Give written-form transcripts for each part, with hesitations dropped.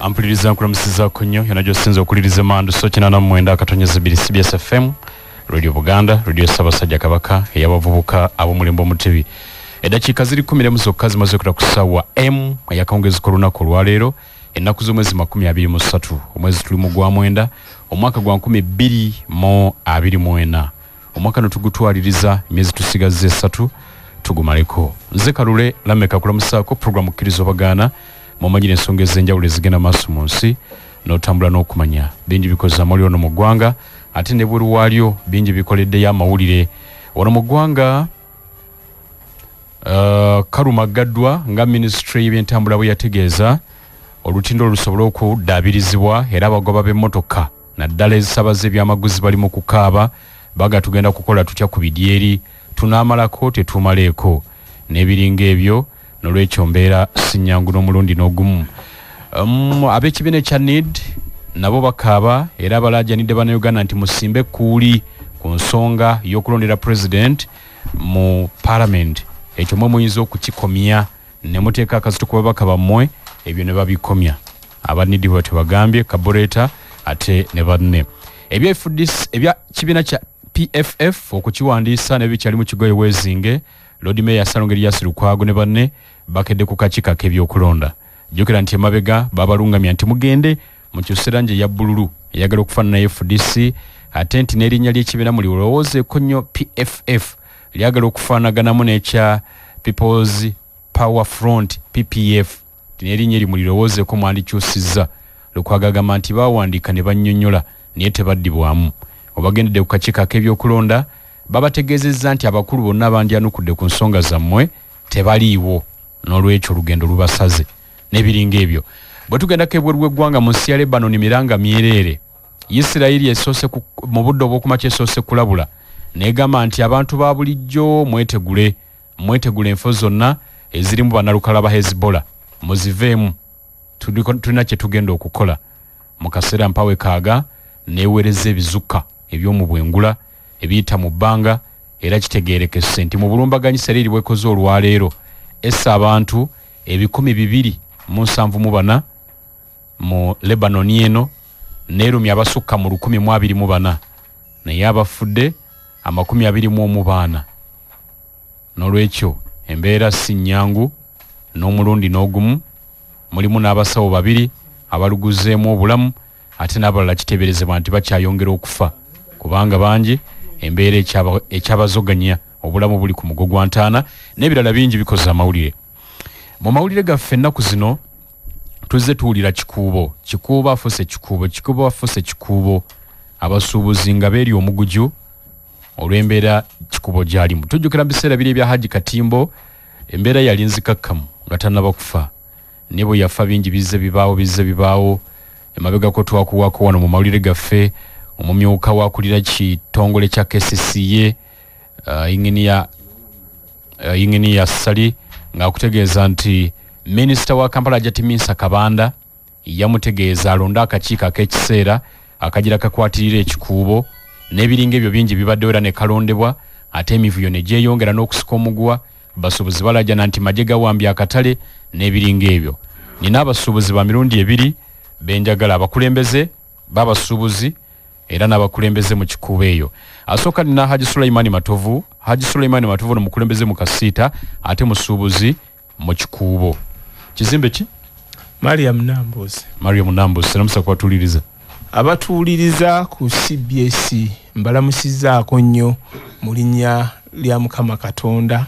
Ampuliriza nkulamusiza kunyo yanajo sinzo okuliriza mandu so kinana mwenda akatonyeza biri CBS FM Radio Buganda Radio Sabasajja Kabaka eyabavubuka abo mulimbo mutebi edakika ziri 10 zokka zimaze okuta kusawa M yakongeza korona ku lwaleero ennaku z'omwezi 23 omwezi tulimu gwa mwenda omwaka gwa 2024 omwaka notugutwaliriza emyezi tusigaze 3 tugumaleko nze Kalule Lameka kulamusako programu kirizo bagana mumanyire ensonga ez'enjawulo ezigenda maaso mu nsi n'otambula n'okumanya bingi bikoza amawulire ono mu ggwanga ate ne bweru waalyo bingi bikoleddeyo amawulire wano mu ggwanga kalumagaddwa nga minisitule y'ebyentambula bwe yategeeza olutindo olusobola okudaabirizibwa era abagoba b'emmotoka naddala ezisaabaza ebyamaguzi bali mu kukaaba baga tugenda kukola tutya ku bidyeri tunaamalako tetumaleeko n'ebiringa ebyo nolwekyo mbeera sinyangu n'omulundi n'ogumu ab'ekibiina ekya NID nabo bakaaba era abalaajanidde bannayuganda nti musimbe kuuli ku nsonga y'okulondera president mu parliament ekyo mwe muyinza okukikomya ne muteeka akazito ku babaka bammwe ebyo ne babikomya aba NID bwe tebagambye kaboreta ate ne banne ebya kibiina kya PFF okukiwandiisa ne bikyali mu kigoye weezinge Lord Mayor Salongeri Yasirukwago ne banne bakedde ku kakika k'ebyokulonda jjukira nti emabega babalungamya nti mugende mu kyuseranje ya bbululu eyagala okufaanana na FDC ate nti n'erinnya ly'ekibiina muli olowoozeeko nnyo PFF lyagala okufaanaganamu n'ekya People's Power Front PPF n'erinnya eri mulirowoozeeko mwandikyusizza Lukwago agamba nti baawandiika ne bannyonnyola naye tebaddibwamu obagendedde ku kakika k'ebyokulonda babategeezezza nti abakulu bonna abandyanukudde ku nsonga zammwe tebaliiwo n'olwekyo olugendo lubasaze n'ebiringa ebyo bwe tugendako ebweru w'eggwanga mu nsi ya Lebanon miranga myereere Isirayiri esoose mu budde obw'okumakya esoose kulabula n'egamba nti abantu ba bulijjo mwetegule enfo zonna ezirimu bannalukala ba Hezbollah muziveemu tulina kye tugenda okukola mu kaseera mpawe kaaga neeweereza ebizuka eby'omu bwengula ebiyita mu bbanga era kitegeerekese nti mu bulumbaganyi Isirayiri bwekoze olwaleero essa abantu 274 mu Lebanon eno neerumya abasukka mu 124 naye abafudde 24 n'olwekyo embeera si nnyangu n'omulundi n'ogumu mulimu n'abasawo 2 abaluguzeemu obulamu ate n'abalala kiteeberezebwa nti bakyayongera okufa kubanga bangi embeera ekyabazoganya obulamu buli ku mugo gwa ntaana n'ebirala bingi bikoze amawulire mu mawulire gaffe ennaku zino tuzze tuwulira kikuubo afuuse kikuubo abasuubuzi nga beeri omuguju olw'embeera kikuubo gy'alimu tujjukira mu biseera biri ebya Haji Katimbo embeera yali nzikakkamu nga tannaba kufa ne bwe yafa bingi bizze bibaawo emabegako twakuwako wano mu mawulire gaffe omumyuka wakulira kitongole kya KCCA inginiya Sali ng'akutegeeza nti minisita wa Kampala Jatiminsa Kabanda yamutegeeza alonda akakiiko ak'ekiseera akagira kakwatirira ekikuubo n'ebiringa ebyo bingi bibaddewo era ne kalondebwa ate emivuyo ne gyeyongera n'okusika omuguwa basuubuzi balajana nti magye gawambye akatale n'ebiringa ebyo nina abasuubuzi ba mirundi ebiri benjagala abakulembeze b'abasuubuzi era n'abakulembeze mu kikuubo eyo asooka nina Haji Sulaiman Matovu n'omukulembeze mu kasiita ate musuubuzi mu kikuubo kizimbe ki Mariam Nambuzi namusa kwatuliriza abatuuliriza ku CBS mbalamusizaako nnyo mu linnya lya Mukama Katonda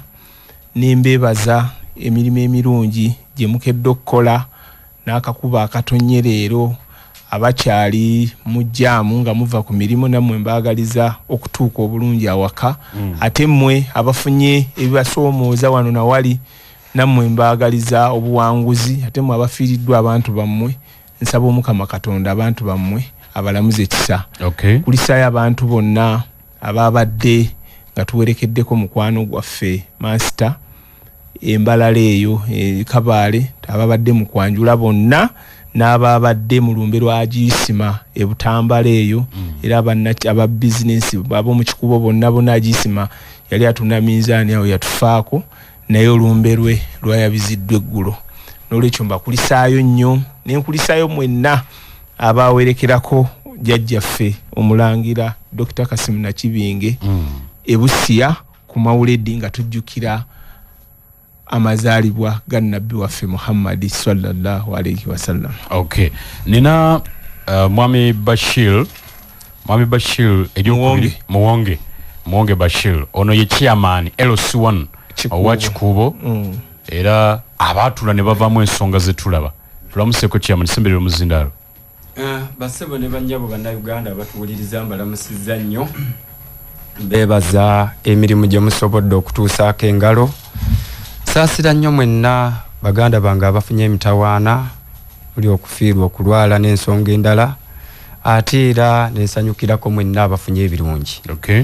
nembeebaza emirimu emirungi gye mukedde okukola n'akakuba akatonye leero abakyali mu jjaamu nga muva ku mirimu nammwe mbaagaliza okutuuka obulungi awaka ate mmwe abafunye ebibasoomooza wano nawali nammwe mbaagaliza obuwanguzi ate mmwe abafiiriddwa abantu bammwe nsaba Omukama Katonda abantu bammwe abalamuze ekisa kulisaayo abantu bonna abaabadde nga tuwerekeddeko mukwano gwaffe Master embalala eyo Kabaale ababadde mu kwanjula bonna n'ababadde mu lumbe lwa Gisima ebutambala eyo era aba business ab'omu kikubo bonna Gisima yali atunda minzaani awo yatufaako naye olumbe lwe lwayabiziddwa eggulo n'olwekyo mbakulisaayo nnyo nenkulisayo mwenna abawerekerako jjajjaffe omulangira Dr. Kasimu Nakibinge ebusiya ku Mawuledi nga tujjukira amazaalibwa ga Nabbi waffe Muhammad sallallahu alayhi wasallam. Okay. Nina Mwami Bashir Muwonge Bashir ono ye chairman LC1 owa Kikuubo era abatula ne bavamu ensonga zetulaba tulamuseko chairman Sembere Muzindalo. Basebo ne banjabo bannayuganda batuwuliriza mbalamusizza nnyo bebaza emirimu gye musobodde okutuusaako engalo. Saasira nnyo mwenna baganda bange abafunye emitawaana muli okufiirwa okulwala n'ensonga endala ate era nensanyukirako mwenna abafunye ebirungi. Okay.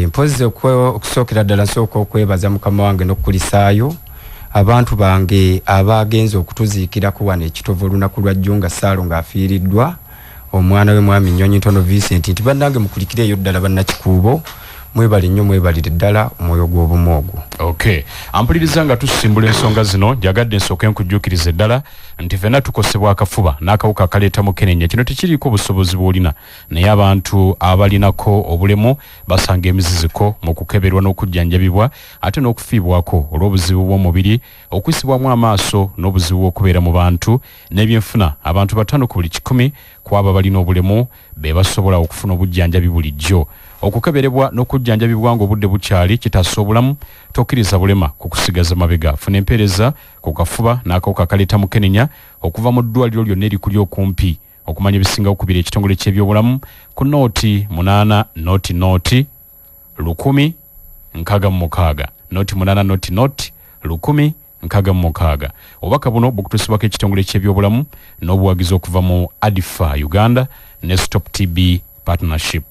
Mpozi okusookera ddala nsooka okwebaza mukama wange n'okukulisaayo abantu bange abagenze okutuziikirako wano ekitovu olunaku lwa jjo nga Saalo ng'afiiriddwa omwana we Mwami Nnyonyi Ntono Vincent nti bannange mukulikireeyo ddala bannakikuubo mwebali nnyo mwebalire ddala omwoyo gw'obumu ogwo. Okay. Ampuliriza nga tusimbula ensonga zino jagadde nsooke nkujjukirize ddala nti ffenna tukosebwa akafuba n'akawuka akaleeta mukenenya kino tekiriiko obusobozi bw'olina naye abantu abalinako obulemu basanga emiziziko mu kukeberwa n'okujjanjabibwa ate n'okufiibwako olw'obuzibu bw'omubiri okwisibwamu amaaso n'obuzibu bw'okubeera mu bantu n'ebyenfuna abantu 5 ku buli 100 ku abo abalina obulemu be basobola okufuna obujjanjabi bulijjo. Okukeberebwa n'okujjanjabibwa ng'obudde bukyali kitaasa obulamu tokkiriza bulema ku kusigaza mabega. Funa empeereza ku kafuba n'akawuka akaleeta mukenenya okuva mu ddwaliro lyonna erikuli okumpi okumanya ebisinga okubiri ekitongole ky'ebyobulamu ku nooti 8 nooti 1066 nooti 8 nooti 1066. Obubaka buno bukutuusibwako ekitongole ky'ebyobulamu n'obuwagizi okuva mu ADIFA Uganda ne Stop TB Partnership.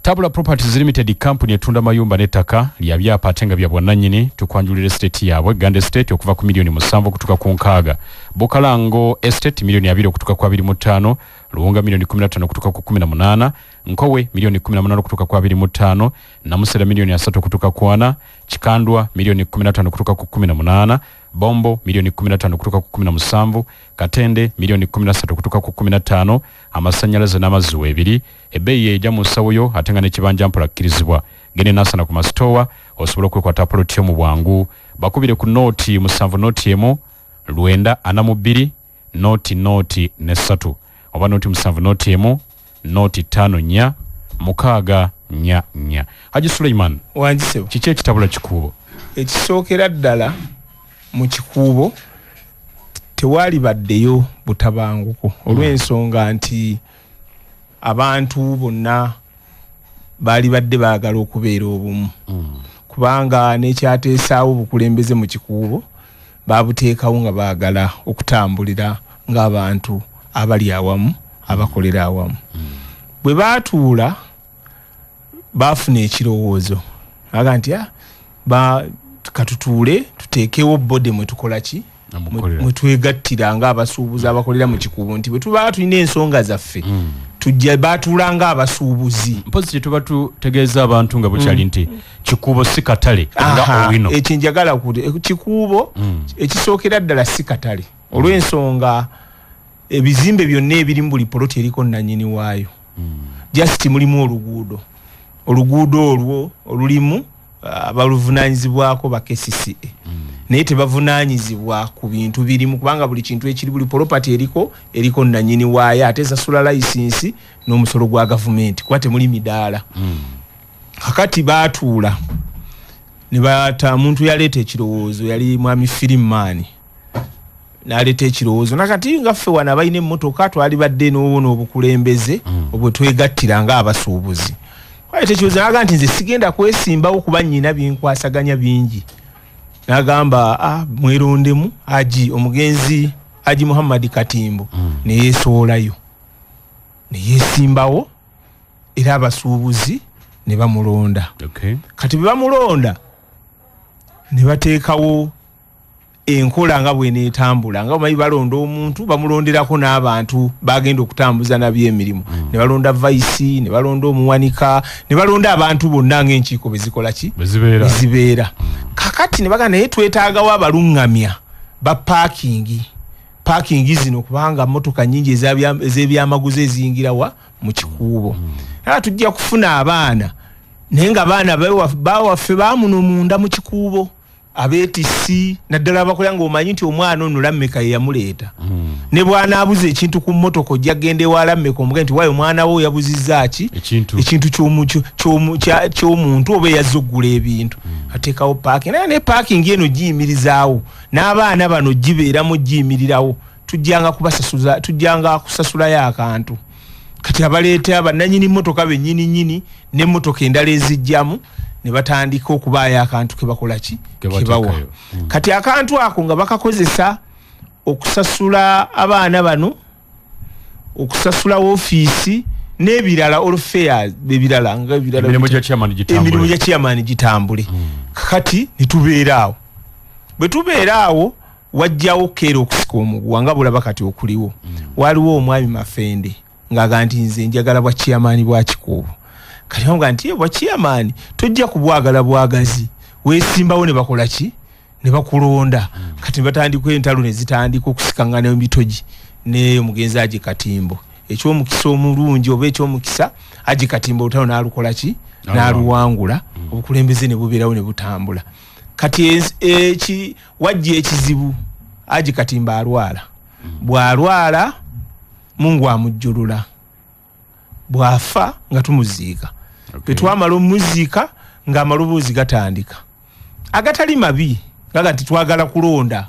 Tabula Properties Limited company etunda mayumba n'ettaka lya byapa ate nga bya bwannannyini tukwanjulira estate yaabwe Ganda Estate okuva ku milioni 7 okutuuka ku 6, Bukalango Estate milioni 2 okutuuka ku 25, Luwunga milioni 15 okutuuka ku 18, Nkowe milioni 18 okutuuka ku 25, Namusera milioni 3 okutuuka ku 4, Chikandwa milioni 15 okutuuka ku 18, Bombo milioni 15 okutuuka ku 17, Katende milioni 13 okutuuka ku 15, amasannyalaze n'amazzi weebiri. Ebbeeyi ejja mu nsawo yo ate nga n'ekibanja mpola kkirizibwa. Gende nasana ku masitowa osobola okwekwata poloti mu bwangu. Bakubire ku nooti 7 nooti emu 942 nooti ne 3 oba nooti 7 nooti emu nooti 5 6 Haji Suleiman wanjisebo kiki ekitabula Kikuubo? Ekisookera ddala mu Kikuubo tewali baddeyo butabanguko olw'ensonga nti abantu bonna bali badde baagala okubeera obumu kubanga n'ekyateesaawo obukulembeze mu Kikuubo babuteekawo nga baagala okutambulira ng'abantu abali awamu abakolera awamu. Bwe baatuula baafuna ekirowoozo aga nti katutuule tuteekewo bode mwe tukola ki mwe twegattira ng'abasuubuzi abakolera mu Kikuubo nti bwe tuba tulina ensonga zaffe tujja baatuula ng'abasuubuzi. Mpozi kye tuba tutegeeza abantu nga bukyali nti Kikuubo si katale nga owino. Ekyo njagala okuti Kikuubo ekisookera ddala si katale olw'ensonga ebizimbe byonna ebirimu buli poloti eriko nnannyini waayo. Just mulimu oluguudo olwo olulimu abaluvunaanyizibwako ba KCCA naye tebavunaanyizibwa ku bintu birimu kubanga buli kintu ekiri buli property eriko nnannyini waayo ate esasula license n'omusolo gwa gavumenti kuba temuli midaala. Kakati baatuula ne bata omuntu yaleeta ekirowoozo yali Mwami Firimani n'aleeta ekirowoozo nakati nga ffe wano abalina emmotoka twali badde n'obukulembeze obwe twegattira ng'abasuubuzi. Waleeta ekirowoozo n'agamba nti nze sigenda kwesimbawo kuba nnyina binkwasaganya bingi. N'agamba mwerondemu omugenzi Haji Muhammad Katimbo ne yeesoolayo ne yeesimbawo era abasuubuzi ne bamulonda. Kati bwe bamulonda ne bateekawo enkola nga bw'eneetambula nga bamayi balonda omuntu bamulonderako n'abantu bagenda okutambuza nabyo emirimu ne balonda vice ne balonda omuwanika ne balonda abantu bonna ng'enkiiko bezikola ki bezibeera. Kakati ne bagamba naye twetaagawo abalungamya ba parking parking zino kubanga motoka nyingi ez'ebyamaguzi eziyingira mu kikuubo. Tujja kufuna abaana naye nga abaana bawaffe bamuno munda mu kikuubo abeetisi naddala abakolera ng'omanyi nti omwana ono Lammeka ye yamuleeta. Ne bw'anaabuza ekintu ku mmotoka ojja kgenda ewa Lammeka omugamba nti waayo omwana wo yabuzizza ki ekintu ky'omuntu oba eyazze oggula ebintu. Ateekawo parking naye ne parking eno giyimirizaawo n'abaana bano gibeeramu giyimirirawo tujjanga kusasulayo akantu. Kati abaleeta bannannyini mmotoka bennyini n'emmotoka endala ezijjamu ne batandika okubaayo akantu ke bakola ki kebawa. Kati akantu ako nga bakakozesa okusasula abaana bano, okusasula ofiisi n'ebirala olufeya ebirala nga ebirala emirimu gya chairman gitambule. Kati nitubeeraawo bwe tubeeraawo wajjawo keera okusika omuguwa nga bulaba kati okuliwo. Waliwo omwami Mafende ng'aga nti nze njagala bwa chairman bwa Kikuubo. Kati nga nti bwa chairman tojja kubwagala bwagazi weesimbawo ne bakola ki ne bakulonda. Kati batandika entalo ne zitandika okusikangana emitogi ne omugenzi Haji Katimbo. Ekyomukisa omulungi oba ekyomukisa Haji Katimbo olutalo n'alukola ki n'aluwangula obukulembeze ne bubeerawo ne butambula. Kati wajja ekizibu Haji Katimbo alwala. Bw'alwala Mungu amujjulula. Bw'afa nga tumuziika. Bwe twamala omuziika ng'amaloboozi gatandika agatali mabi nga nti twagala kulonda,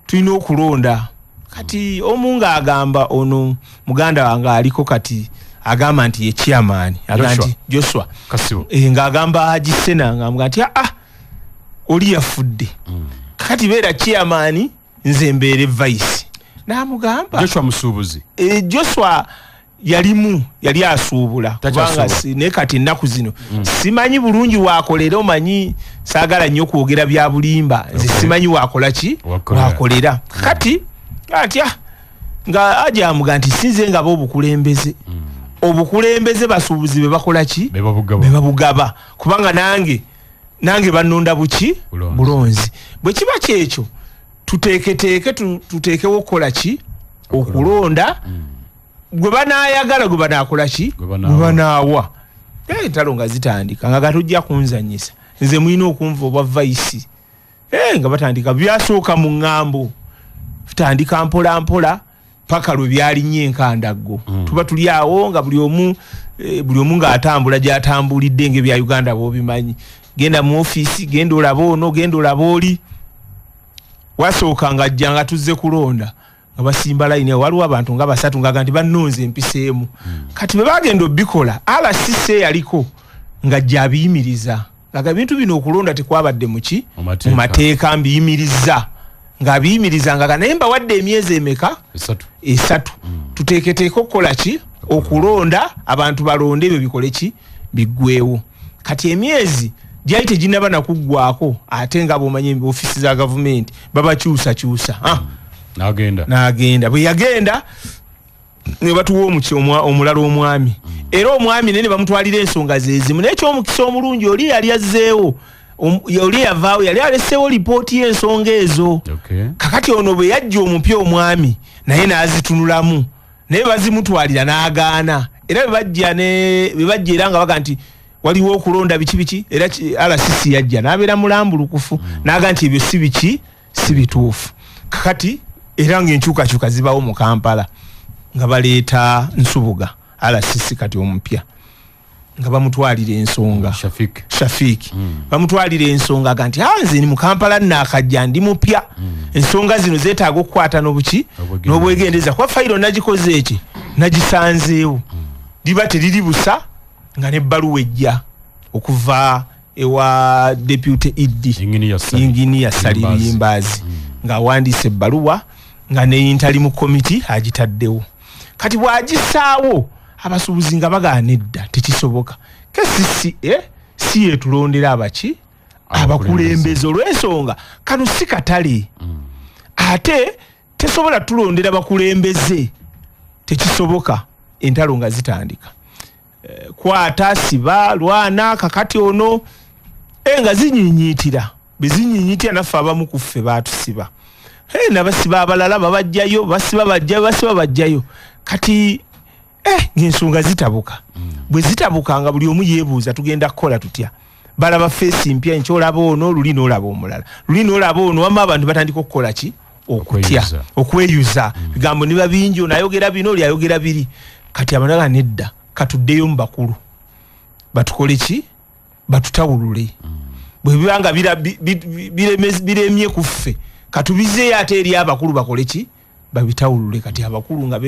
tulina okulonda. Kati omu ng'agamba ono muganda wange aliko kati agamba nti ye chairman agamba nti Joshua Kasibo ng'agamba Haji Sena ng'amuga nti oli yafudde. Kati beera chairman nze mbeere vice. N'amugamba Joshua musuubuzi. Joshua yali asuubula kubanga ne kati ennaku zino simanyi bulungi wakolera, omanyi saagala nnyo kwogera bya bulimba, nze simanyi wakola ki wakolera. Kati atya nga Haji amuga nti sinze nga b'obukulembeze obukulembeze basuubuzi be bakola ki be babugaba kubanga nange bannonda buki bulonzi. Bwe kiba kyekyo tuteekewo okukola ki okulonda gwe banaayagala gwe banaakola ki gwe banaawa. Entalo nga zitandika nga gatujja kunzanyisa nze mulina okunva obwa vice nga batandika byasooka mu ŋŋambo tutandika mpola mpola paka lwe byalinnyo enkandaggo. Tuba tuli awo nga buli omu ng'atambula gy'atambulidde ng'ebya Uganda bw'obimanyi. Genda mu ofiisi, genda olaba ono, genda olaba oli. Wasooka nga ajja nga tuzze kulonda nga basimba layini. Waliwo abantu nga basatu ng'aga nti bannonze empiseemu. Kati bwe bagenda obbikola RCC yaliko ng'ajja abiyimiriza ng'aga bintu bino okulonda tekwabadde mu mateeka mbiyimiriza ng'abiyimiriza ng'aga naye mbawadde emyezi emeka? Esatu. Tuteeketeeke okukola ki okulonda abantu balonde ebyo bikole ki biggweewo. Kati emyezi gyali teginnaba nakuggwako ate nga bw'omanyi ofiisi za gavumenti babakyusa n'agenda. Bwe yagenda ne batuwa omulala omwami era omwami ne bamutwalira ensonga zezimu. N'ekyomukisa omulungi oli yali azzeewo, oli yavaawo yali aleseewo lipooti y'ensonga ezo. Kakati ono bwe yajja omupya omwami naye n'azitunulamu naye bazimutwalira n'agaana. Era bwe bajja era nga baga nti waliwo okulonda biki era RCC yajja n'abeera mulambulukufu n'aga nti ebyo si bituufu. Kakati era ng'enkyukakyuka zibawo mu Kampala nga baleeta Nsubuga RCC kati omupya nga bamutwalira ensonga Shafiki bamutwalira ensonga aga nti nze ni mu Kampala nakajja ndi mupya. Ensonga zino zeetaaga okukwata n'obwegendeza kuba fayiro nagikoze eki nagisanzeewo liba teriri busa nga n'ebbaluwa ejja okuva ewa Deputy Idi Engineer Saliri Mbaazi ng'awandiisa ebbaluwa nga n'eyintali mu komiti agitaddewo. Kati bw'agisaawo abasuubuzi nga bagaana edda tekisoboka. Kesisi si yetulondera abakulembeze olw'ensonga kano si katale. Ate tesobola tulondera bakulembeze tekisoboka. Entalo nga zitandika kwata siba lwana kakati ono nga zinyinyitira bezinyinyitira naffe abamu kuffe baatusiba. nabasiba abalala babajjayo basiba bajjayo kati ng'ensonga zitabuka bwe zitabukanga buli omu yeebuuza tugenda kukola tutya balaba feesi mpya enkya olaba ono luli n'olaba omulala luli n'olaba ono wamma abantu batandika okukola ki okutya okweyuza bigambo niba bingi ono ayogera bino oli ayogera biri kati abanaga nedda katuddeyo mu bakulu batukole ki batutawulule bwe bibanga biremye kuffe katubizeeyo ate eri abakulu bakole ki babitawulule kati abakulu nga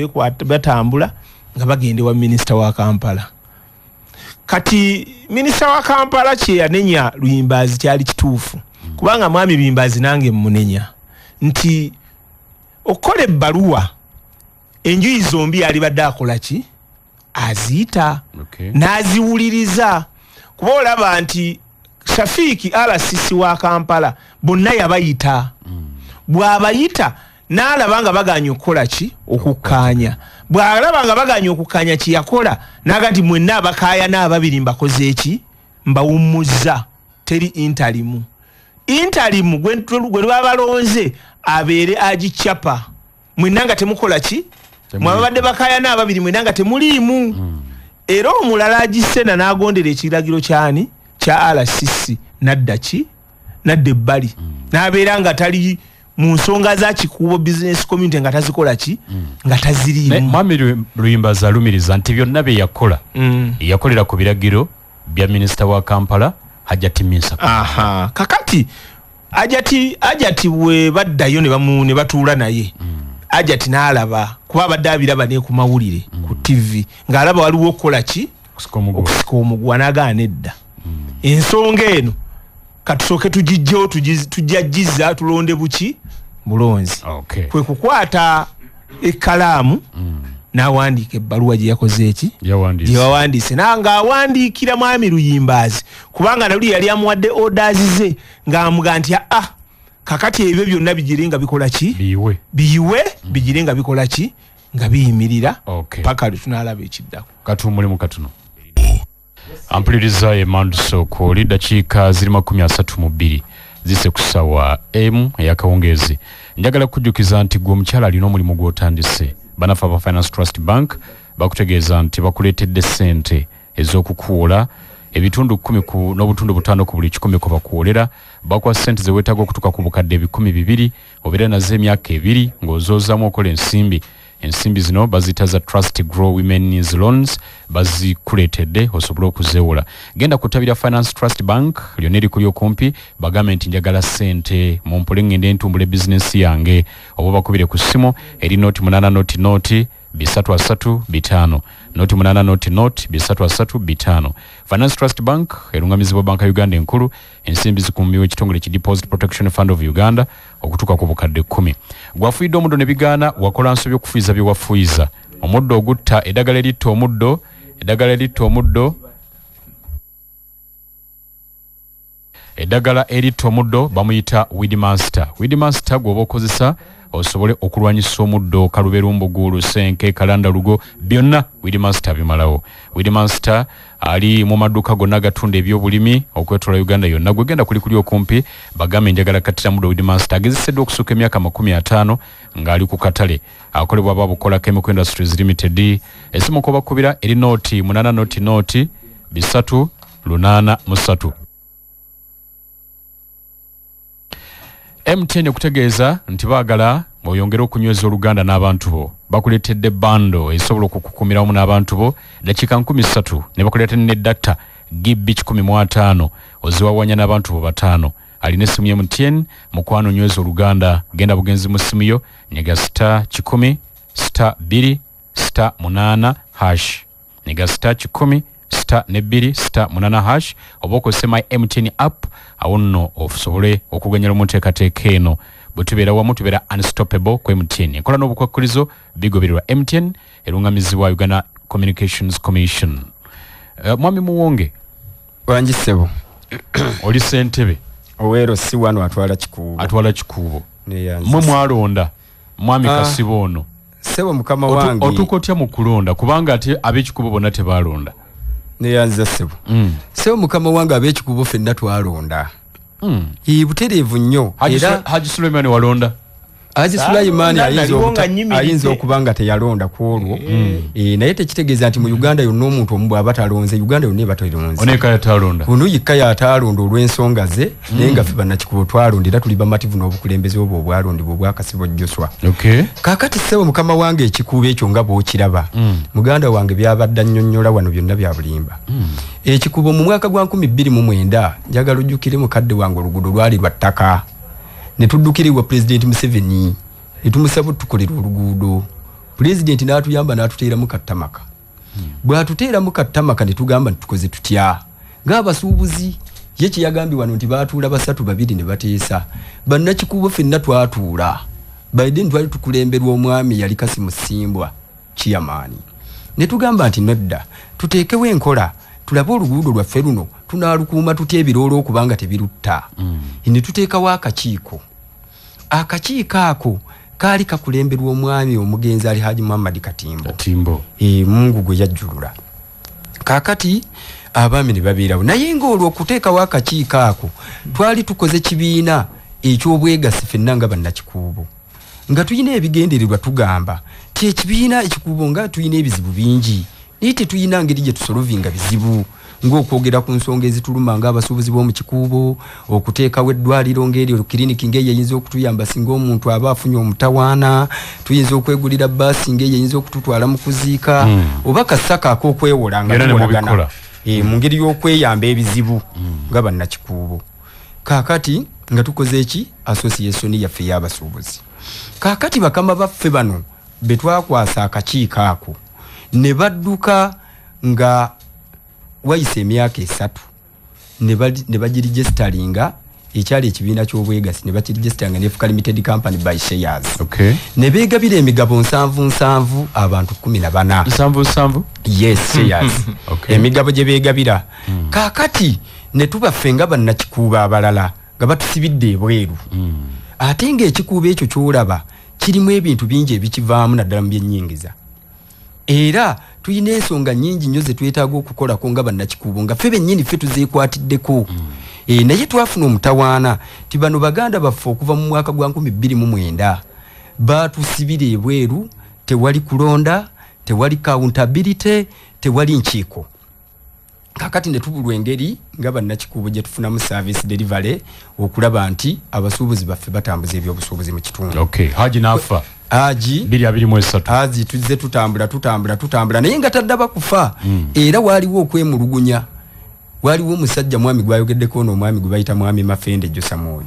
batambula nga bagende wa minisita wa Kampala kati minisita wa Kampala kye yanenya Luyimbazi kyali kituufu kubanga mwami Luyimbazi nange mmunenya nti okola ebbaluwa enjuyi zombi ali badde akola ki aziyita n'aziwuliriza kuba olaba nti Shafiki RCC wa Kampala bonna yabayita bw'abayita n'alaba nga baganye okukola ki okukkaanya bw'alaba nga baganye okukkaanya kiyakola naga nti mwenna abakaaya n'ababiri mbakoze eki mbawummuzza teri intalimu gwe lwabalonze abeere agicyapa mwenna nga temukola ki mwabadde bakaaya n'ababiri mwenna nga temuliimu era omulala agisena n'agondera ekiragiro kyani kya RCC nadda ebbali n'abeera nga tali mu nsonga za kikuubo business community nga tazikola ki nga taziriimu mwami Luyimbazi alumiriza nti byonna bye yakola yakolera ku biragiro bya minisita wa Kampala Hajati Minsa kakati Hajati bwe baddayo ne batuula naye Hajati n'alaba kuba badde abiraba ne ku mawulire ku TV ng'alaba waliwo okukola ki okusika omugwa n'agaana edda ensonga eno katusooke tugijjewo tujjajjiza tulonde buki bulonzi kwe kukwata ekkalaamu n'awandiika ebbaluwa gye yakoze eki gye wawandiise nga awandiikira mwami Luyimbazi kubanga naluli yali amuwadde orders ze ng'amuga nti kakati ebyo byonna bigire nga bikola ki biyiwe bigire nga bikola ki nga biyimirira paka tunalaba ekiddako katumulimu katuno ampuliriza Emmanuel Soko dakiika ziri 32 zise ku ssaawa ey'akawungeezi njagala kujjukiza nti gwe omukyala alina omulimu gw'otandise banafa ba Finance Trust Bank bakutegeeza nti bakuleetedde ssente ez'okukuwola ebitundu 10 n'obutundu 5 ku buli 100 ko bakuwolera bakuwa ssente ze weetaaga okutuuka ku bukadde 200 obeera nazo emyaka 2 ng'ozoozaamu okola ensimbi zino bazita za Trust Grow Women's Loans bazikuleetedde osobola okuzeewola genda kutabira Finance Trust Bank lyonna eri kuli okumpi bagambe nti njagala ssente mumpole ngende ntumbula bizinesi yange oba bakubire ku ssimu eri noti 8 noti 335 noti 8 noti 335 Finance Trust Bank erungamizibwa banka Uganda enkulu ensimbi zikumbiwa ekitongole ki Deposit Protection Fund of Uganda okutuuka ku bukadde 10 gwafuuyidde omuddo ne bigaana wakola nsobi okufuyiza bye wafuyiza omuddo ogutta eddagala eritta omuddo bamuyita Weedmaster gw'oba okozesa osobole okulwanyisa omuddo kaluberumbugu lusenke kalanda lugo byonna Weedmaster bimalawo Weedmaster ali mu maduuka gonna agatunda ebyobulimi okwetola Uganda yonna gwegenda kuli okumpi bagambe njagala katira muddo Weedmaster agezeseddwa okusuka emyaka 50 ng'ali ku katale akolebwa babukola Chemical Industries Limited esimu ko bakubira eri noti 8 noti 383 MTN kutegeeza nti baagala oyongere okunyweza oluganda n'abantu bo bakuleetedde bando esobola okukukumira wamu n'abantu bo dakiika 13 ne bakuleetedde ne data GB 15 oziwawanya n'abantu bo 5 alina essimu ya MTN mukwano nyweza oluganda genda bugenzi mu ssimu yo nyega *10 *2 *8 nyega *10 *2 oba okozese my MTN app awo nno osobole okuganyala mu nteekateeka eno bwe tubeera wamu tubeera unstoppable ku MTN enkola n'obukwakkulizo bigobererwa MTN erungamizibwa Uganda Communications Commission. Mwami Muwonge wanjisebo oli ssentebe owero si wano atwala kikuubo mwe mwalonda mwami Kasibo ono sebo mukama wange otukotya mu kulonda kubanga ate ab'ekikuubo bonna tebalonda neyanza sebo sebo mukama wange ab'ekikuubo ffenna twalonda butereevu nnyo era Haji Suleiman walonda Haji Sulaiman ayinza okubanga teyalonda ku olwo naye tekitegeeza nti mu Uganda yonna omuntu omu bw'aba talonze Uganda yonna eba talonze ono yekka yatalonda olw'ensonga ze naye nga ffe bannakikubo twalondera tuli bamativu n'obukulembeze obwo obwalondibwa obwakasibo Joshua. Kaakati ssebo mukama wange ekikuubo ekyo nga bw'okiraba muganda wange byabadde annyonnyola wano byonna bya bulimba. Ekikuubo mu mwaka gwa 2009 njagala ojjukire mukadde wange oluguudo lwali lwa ttaka ne tuddukirirwa President Museveni ne tumusaba tukolera oluguudo. President n'atuyamba n'atuteeramu kattamaka. Bw'atuteeramu kattamaka ne tugamba tukoze tutya ng'abasuubuzi ye kyeyagambye wano nti baatuula basatu babiri ne bateesa bannakikuubo ffenna twatuula Biden twali tukulemberwa omwami yali Kasimu Simbwa chairman ne tugamba nti nedda tuteekewo enkola tulabe oluguudo lwaffe luno tunaalukuuma tutya ebiroolo okubanga tebirutta ne tuteekawo akakiiko ako kaali kakulemberwa omwami omugenzi ali Haji Muhammad Katimbo Mungu gwe yajjulula. Kaakati abaami ne babeerawo naye ng'olwo okuteekawo akakiiko ako twali tukoze kibiina eky'obwegasi ffenna nga bannakikuubo nga tuyina ebigendererwa tugamba ti ekibiina ekikuubo nga tuyina ebizibu bingi naye tetuyina ngeri gye tusolovinga bizibu ng'okwogera ku nsonga ezituluma ng'abasuubuzi b'omu kikuubo okuteekawo eddwaliro ng'eryo kiriniki ng'eyo eyinza okutuyamba singa omuntu aba afunye omutawaana tuyinza okwegulira bbaasi ng'eyo eyinza okututwala mu kuziika oba kasaka ak'okwewola nga tukolagana mu ngeri y'okweyamba ebizibu nga bannakikuubo. Kaakati nga tukoze eki association yaffe y'abasuubuzi. Kaakati bakama baffe bano be twakwasa akakiiko ako ne badduka nga wayise emyaka 3 ne bagiregisteringa ekyali ekibiina ky'obwegasi ne bakiregisteringa ne Fuka Limited Company by shares. Ne beegabira emigabo 7 abantu 14. 7? Yes, shares. Emigabo gye beegabira. Kaakati ne tubaffe nga bannakikuubo abalala nga batusibidde ebweru. Ate ng'ekikuubo ekyo ky'olaba kirimu ebintu bingi ebikivaamu naddala mu byennyingiza. Era tuyina ensonga nnyingi nnyo ze twetaaga okukolako nga bannakikuubo nga ffe bennyini ffe tuzeekwatiddeko. Naye twafuna omutawaana ti bano baganda baffe okuva mu mwaka gwa 2009 baatusibira ebweru, tewali kulonda, tewali accountability, tewali nkiiko. Kakati ne tubulwa engeri nga bannakikuubo gye tufunamu service delivery okulaba nti abasuubuzi baffe batambuza ebyobusuubuzi mu kitundu. Haji n'afa. Haji 223. Haji tuzze tutambula naye nga taddaba kufa. Era waaliwo okwemulugunya. Waaliwo omusajja mwami gwayogeddeko n'omwami gwe bayita mwami Mafende Josa Moyo.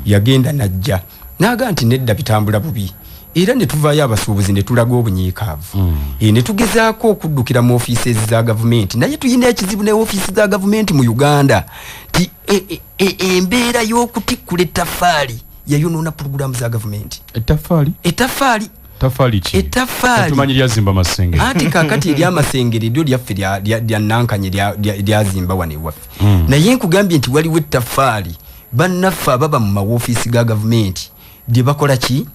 Yagenda najja n'aga nti nedda bitambula bubi. Era ne tuvaayo abasuubuzi ne tulaga obunyiikaavu. Ne tugezaako okuddukira mu ofiisi za gavumenti naye tuyina ekizibu ne ofiisi za gavumenti mu Uganda ti embeera y'okutikkula ettaffaali yayonoona pulogulaamu za gavumenti. Ettaffaali ki? Tumanyi lyazimba Masengere. Anti kaakati ery'Amasengere lyo lyaffe lya Nankanye lyazimba wano ewaffe. Naye nkugambye nti waliwo ettaffaali bannaffe ababa mu mawofiisi ga gavumenti lye bakola ki?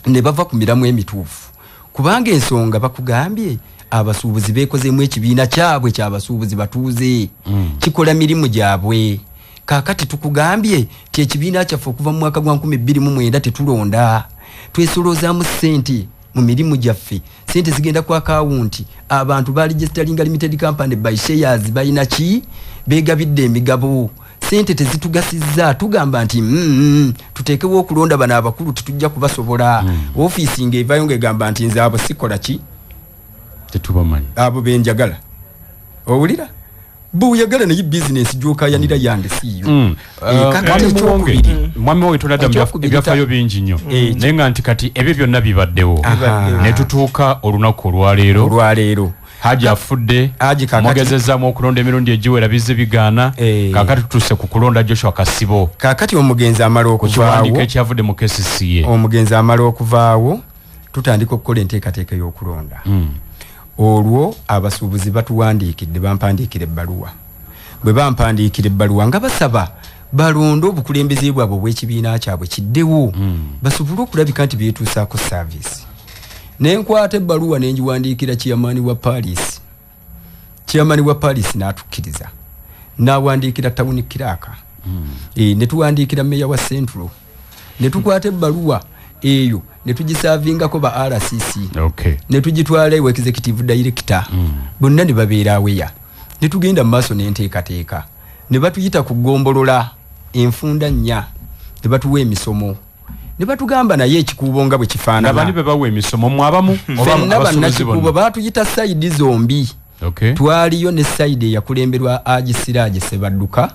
Ne bava ku miramu emituufu. Kubanga ensonga bakugambye abasuubuzi beekozeemu ekibiina kyabwe ky'abasuubuzi batuuze kikola mirimu gyabwe. Kaakati tukugambye ti ekibiina kyaffe okuva mu mwaka gwa 2009 tetulonda. Twesolozaamu ssente mu mirimu gyaffe. Ssente zigenda ku akawunti. Abantu baregisteringa Limited Company by shares balina ki? Beegabidde emigabo. Sente tezitugasizza tugamba nti tuteekewo okulonda bano abakulu tetujja kubasobola. Ofiisi ng'evaayo ng'egamba nti nze abo sikola ki? Tetubamanyi. Abo benjagala. Owulira? Buyagala naye bizinesi gy'okaayanira yange siiyo. Kakati ekyokubiri. Mwami wange tunadda ebyafaayo bingi nnyo. Naye nga nti kati ebyo byonna bibaddewo. Ne tutuuka olunaku olwaleero. Haji afudde, mwagezezaamu okulonda emirundi egiwera bizze bigaana, kaakati tutuuse ku kulonda Joshua Kasibo. Kaakati omugenzi amala okuvaawo. Kiwandiiko ekyavudde mu KCCA. Omugenzi amala okuvaawo, tutandika okukola enteekateeka y'okulonda. Olwo abasuubuzi batuwandiikidde bampandiikira ebbaluwa. Bwe bampandiikira ebbaluwa nga basaba balonde obukulembeze bwabwe obw'ekibiina kyabwe kiddewo basobole okulabika nti beetuusaako saavisi. Nenkwata ebbaluwa ne ngiwandiikira chairman wa Paris. Chairman wa Paris n'atukkiriza. N'awandiikira Town Clerk. Ne tuwandiikira Meya wa Central. Ne tukwata ebbaluwa eyo ne tugisaavingako ba RCC ne tugitwala ewa executive director bonna ne babeera aweya ne tugenda mu maaso n'enteekateeka ne batuyita ku ggombolola enfunda nnya ne batuwa emisomo ne batugamba naye ekikuubo nga bwe kifaanana abali be bawa emisomo mwabamu oba bannakikuubo baatuyita sayidi zombi twaliyo ne sayidi eyakulemberwa Agisiraaje Sebadduka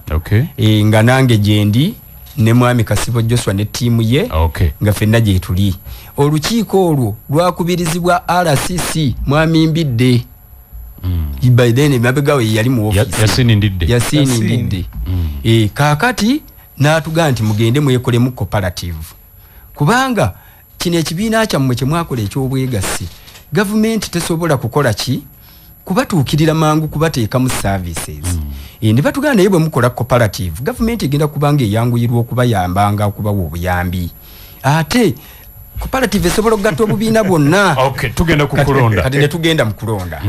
nga nange gyendi ne mwami Kasibo Joshua ne ttiimu ye nga ffenna gye tuli olukiiko olwo lwakubirizibwa RCC mwami Mbidde by then mabegawe yali mu office yasinindidde kaakati n'atugaa nti mugende mwekolemu cooperative kubanga kino ekibiina kyammwe kye mwakola eky'obwegassi gavumenti tesobola kukola ki kubatuukirira mangu kubateeka mu services ne batugana naye bwe mukola cooperative gavumenti egenda kubanga eyanguyirwa okubayambanga okubawa obuyambi ate cooperative esobola okugatta obubiina bwonna tugenda kukulonda kati ne tugenda mu kulonda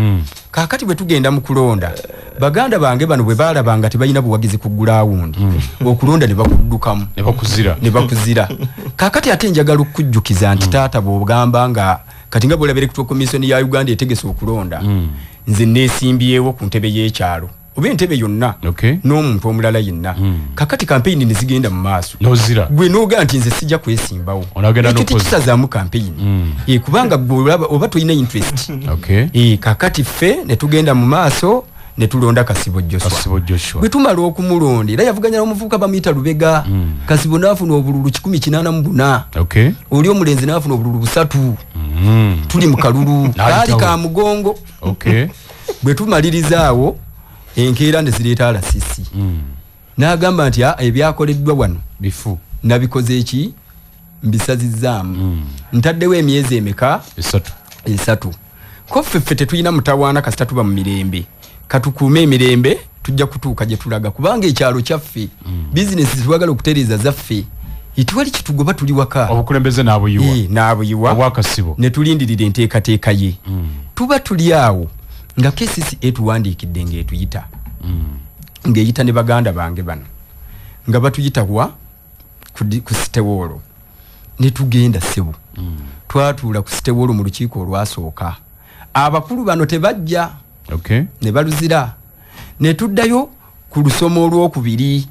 kaakati bwe tugenda mu kulonda baganda bange bano bwe baalabanga tebalina buwagizi ku gulawundi okulonda ne bakuddukamu ne bakuzira kaakati ate njagala okujjukiza nti taata bw'ogamba nga kati nga bw'olaba electoral commission ya Uganda etegese okulonda nze neesimbyewo ku ntebe y'ekyalo oba entebe yonna n'omuntu omulala yenna kakati kampeyini ne zigenda mu maaso gwe n'ogaa nti nze sijja kwesimbawo ekyo tekisazaamu kampeyini kubanga oba tolina interest kakati ffe ne tugenda mu maaso ne tulonda Kasibo Joshua bwe tumala okumulonda era yavuganya n'omuvubuka bamuyita Lubega Kasibo n'afuna obululu 184 oli omulenzi n'afuna obululu 3 tuli mu kalulu kaali ka mugongo bwe tumalirizaawo enkeera ne zireeta RCC n'agamba nti ebyakoleddwa wano bifu nabikoze eki mbisazizaamu ntaddewo emyezi emeka 3 ko ffe tetulina mutawaana kasita tuba mu mirembe katukuume emirembe tujja kutuuka gye tulaga kubanga ekyalo kyaffe bizinesi twagala okutereeza zaffe itiwali kitugoba tuli waka obukulembeze n'abuyiwa obwakasibo ne tulindirira enteekateeka ye tuba tuli awo nga KCCA etuwandiikidde ng'etuyita ng'eyita ne baganda bange bano nga batuyita ku sitewoolo ne tugenda ssebo twatuula ku sitewoolo mu lukiiko olwasooka abakulu bano tebajja ne baluzira ne tuddayo ku lusomo olwokubiri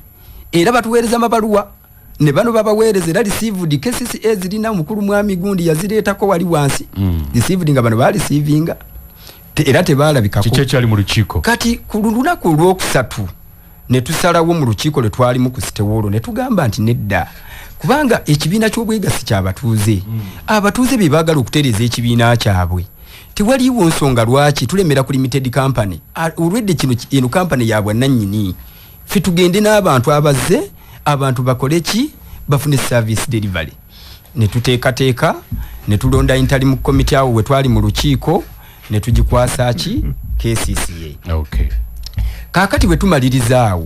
era batuweereza amabaluwa ne bano babaweereza era received KCCA zirina omukulu mwami gundi yazireetako wali wansi received nga bano bareceivinga era tebaalabikako kiki ekyali mu lukiiko kati ku lunaku olwokusatu ne tusalawo mu lukiiko lwe twalimu ku sitewoolo ne tugamba nti nedda kubanga ekibiina ky'obwegassi ky'abatuuze abatuuze be baagala okutereeza ekibiina kyabwe tewaliiwo nsonga lwaki tulemera ku limited company olwedde kino eno company ya bwannannyini ffe tugende n'abantu abazze abantu bakole ki bafune service delivery ne tuteekateeka ne tulonda interim committee awo we twali mu lukiiko ne tugikwasa ki KCCA kaakati bwe tumaliriza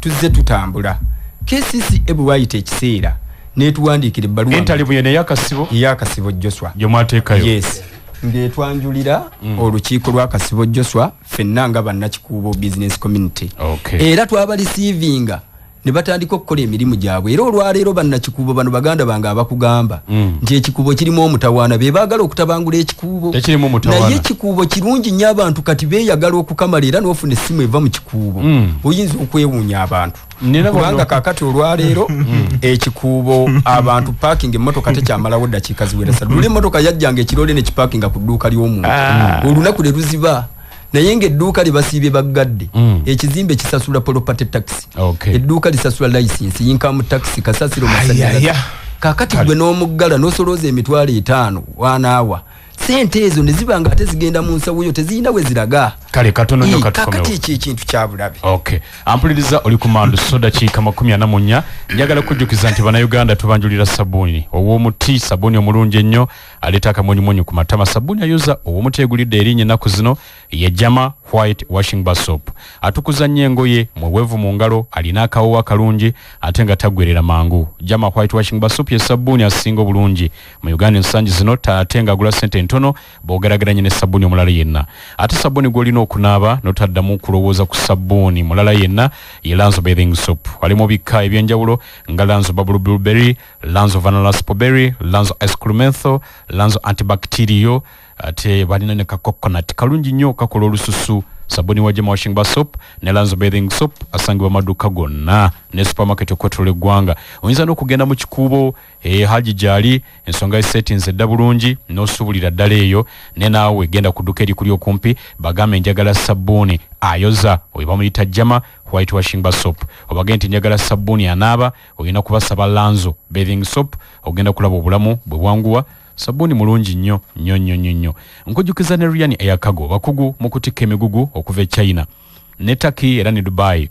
tuzze tutambula KCCA bwe wayita ekiseera netuwandiikira ebbaluwa entalibu yene ya Kasibo Joshua gye mwateekayo yes ng'etwanjulira olukiiko lwa Kasibo Joshua ffenna nga bannakikuubo business community era twabalisiivinga ne batandika okukola emirimu gyabwe era olwaleero bannakikuubo bano baganda bange abakugamba nti ekikuubo kirimu omutawaana be baagala okutabangula ekikuubo naye ekikuubo kirungi nnyo abantu kati beeyagala okukamala era n'ofuna essimu eva mu kikuubo oyinza okwewuunya abantu kubanga kaakati olwaleero ekikuubo abantu parking emmotoka tekyamalawo ddakiika ziwera ssatu luli emmotoka yajjanga ekirole ne kipaakinga ku dduuka ly'omuntu olunaku ne luziba naye ng'edduuka libasiibye baggadde ekizimbe kisasula property tax edduuka lisasula license income tax kasasiro masanyalaze kaakati gwe n'omuggala n'osolooza emitwalo 5 wanaawa sente ezo ne ziba nga ate zigenda mu nsawo yo teziyina we ziraga kale katono nnyo katukomewo kakati ekintu kya bulabe ampuliriza oli ku mando soda kiika 44 njagala kujjukiza nti bannayuganda tubanjulira sabbuuni ow'omuti sabbuuni omulungi ennyo aleeta akamunyumunyu ku matama sabbuuni ayoza ow'omuti egulidde erinnya ennaku zino ye Jama White Washing Bar Soap atukuza nnyo engoye mweweevu mu ngalo alina akawoowo akalungi ate nga taggwerera mangu Jama White Washing Bar Soap ye sabbuuni asinga obulungi mu Uganda ensangi zino ate nga agula ssente ntono bw'ogerageranye ne sabbuuni omulala yenna ate sabbuuni gw'olina okunaaba notaddamu kulowooza ku sabbuuni mulala yenna ye Lanzo bathing soap walimu bikka ebyenjawulo nga Lanzo bubble blueberry, Lanzo vanilla spowberry, Lanzo excremental, Lanzo antibacterial ate balina ne coconut kalungi nnyo kakola olususu. Sabuni wajema washing bar soap ne Lanzo bathing soap asangibwa maduka gonna ne supermarket okwetula eggwanga. Oyinza n'okugenda mu kikuubo Haji Jali ensonga settings edda bulungi n'osuubulira ddala eyo ne naawe genda ku dduka erikuli okumpi bagambe njagala sabbuuni ayoza oyo bamuyita jama white washing bar soap obagenda nti njagala sabbuuni anaaba olina kubasaba Lanzo bathing soap ogenda kulaba obulamu bwe bwanguwa. Sabuni mulungi nnyo. Nkujjukiza ne Ryan Eyakago bakugu mu kutikka emigugu okuva e China ne Turkey era ne Dubai.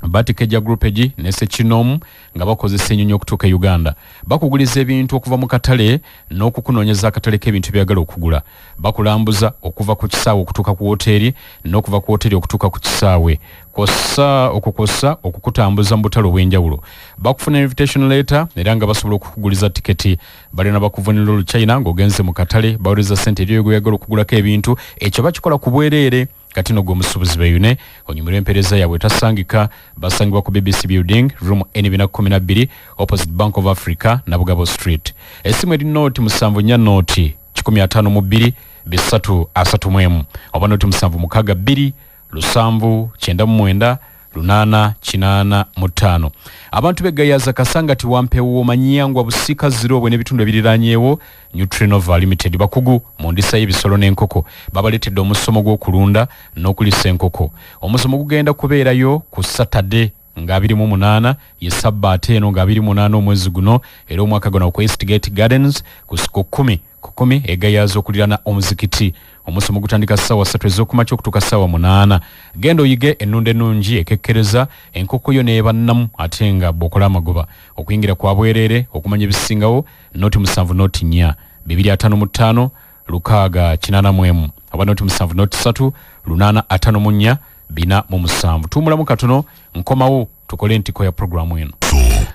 Batikeja group egi ne Sechinom nga bakozesa ennyonyi okutuuka Uganda. Bakuguliza ebintu okuva mu katale n'okukunoonyeza akatale k'ebintu byagala okugula. Bakulambuza okuva ku kisaawe okutuuka ku woteeri n'okuva ku woteeri okutuuka ku kisaawe. Kosa okukutambuza mu butale obw'enjawulo. Bakufuna invitation letter era nga basobola okukuguliza tiketi. Balina bakuvunira olu China ng'ogenze mu katale bawuliriza ssente eby'oyagala okugulako ebintu ekyo bakikola ku bwereere. Kati no gwomusubuzi beyune onyumira empereza yawe tasangika basangibwa ku BBC Building room N212 opposite Bank of Africa na Bugabo Street. Esimu eri noti musanvu nya noti 152 bisatu asatu mwemu oba noti musanvu mukaga 2 lusanvu 99 lunana chinana mutano. Abantu begayaza kasanga ti wampewo manyangwa busika ziro bwe n'ebitundu ebiriranyeewo Nutrinova Limited bakugu mu ndisa y'ebisolo n'enkoko babaletedde omusomo gw'okulunda n'okulisa enkoko. Omusomo gugenda kubeerayo ku Saturday nga 28 ye Sabbaate eno nga 28 omwezi guno era omwaka guno ku Eastgate Gardens ku siku 10 egayaza okulirana omuzikiti. Omusomo gutandika sawa 3 ez'okumakya okutuuka sawa 8. Genda oyige ennunda ennungi ekekkereza enkoko yo n'ebannamu ate nga bw'okola amagoba. Okuyingira kwa bwereere okumanya ebisingawo noti 7 noti 4 255 lukaaga 84 oba noti 7 noti 3 854 407. Tumulamu katono nkomawo tukole ntiko ya programu eno.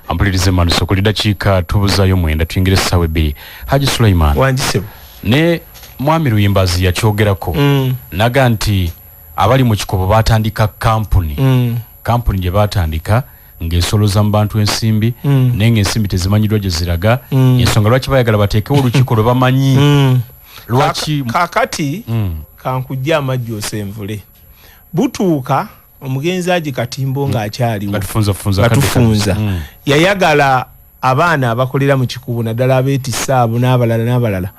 Ampulirize manu sokoli dakiika tubuzayo mwenda tuyingire sawe 2. Haji Sulaiman wanjisebo ne Mwami Luyimbazi yakyogerako naga nti abali mu kikobo batandika kampuni gye batandika ng'esoloza mu bantu ensimbi nenge ensimbi tezimanyidwa gye ziraga ensonga lwaki bayagala bateekewo olukiiko lwe bamanyi lwaki kakati kankujja amajjo osenvule butuuka omugenzi Haji Katimbo ng'akyaliwo katufunza yayagala abaana abakolera mu kikubo naddala abeetissa abo n'abalala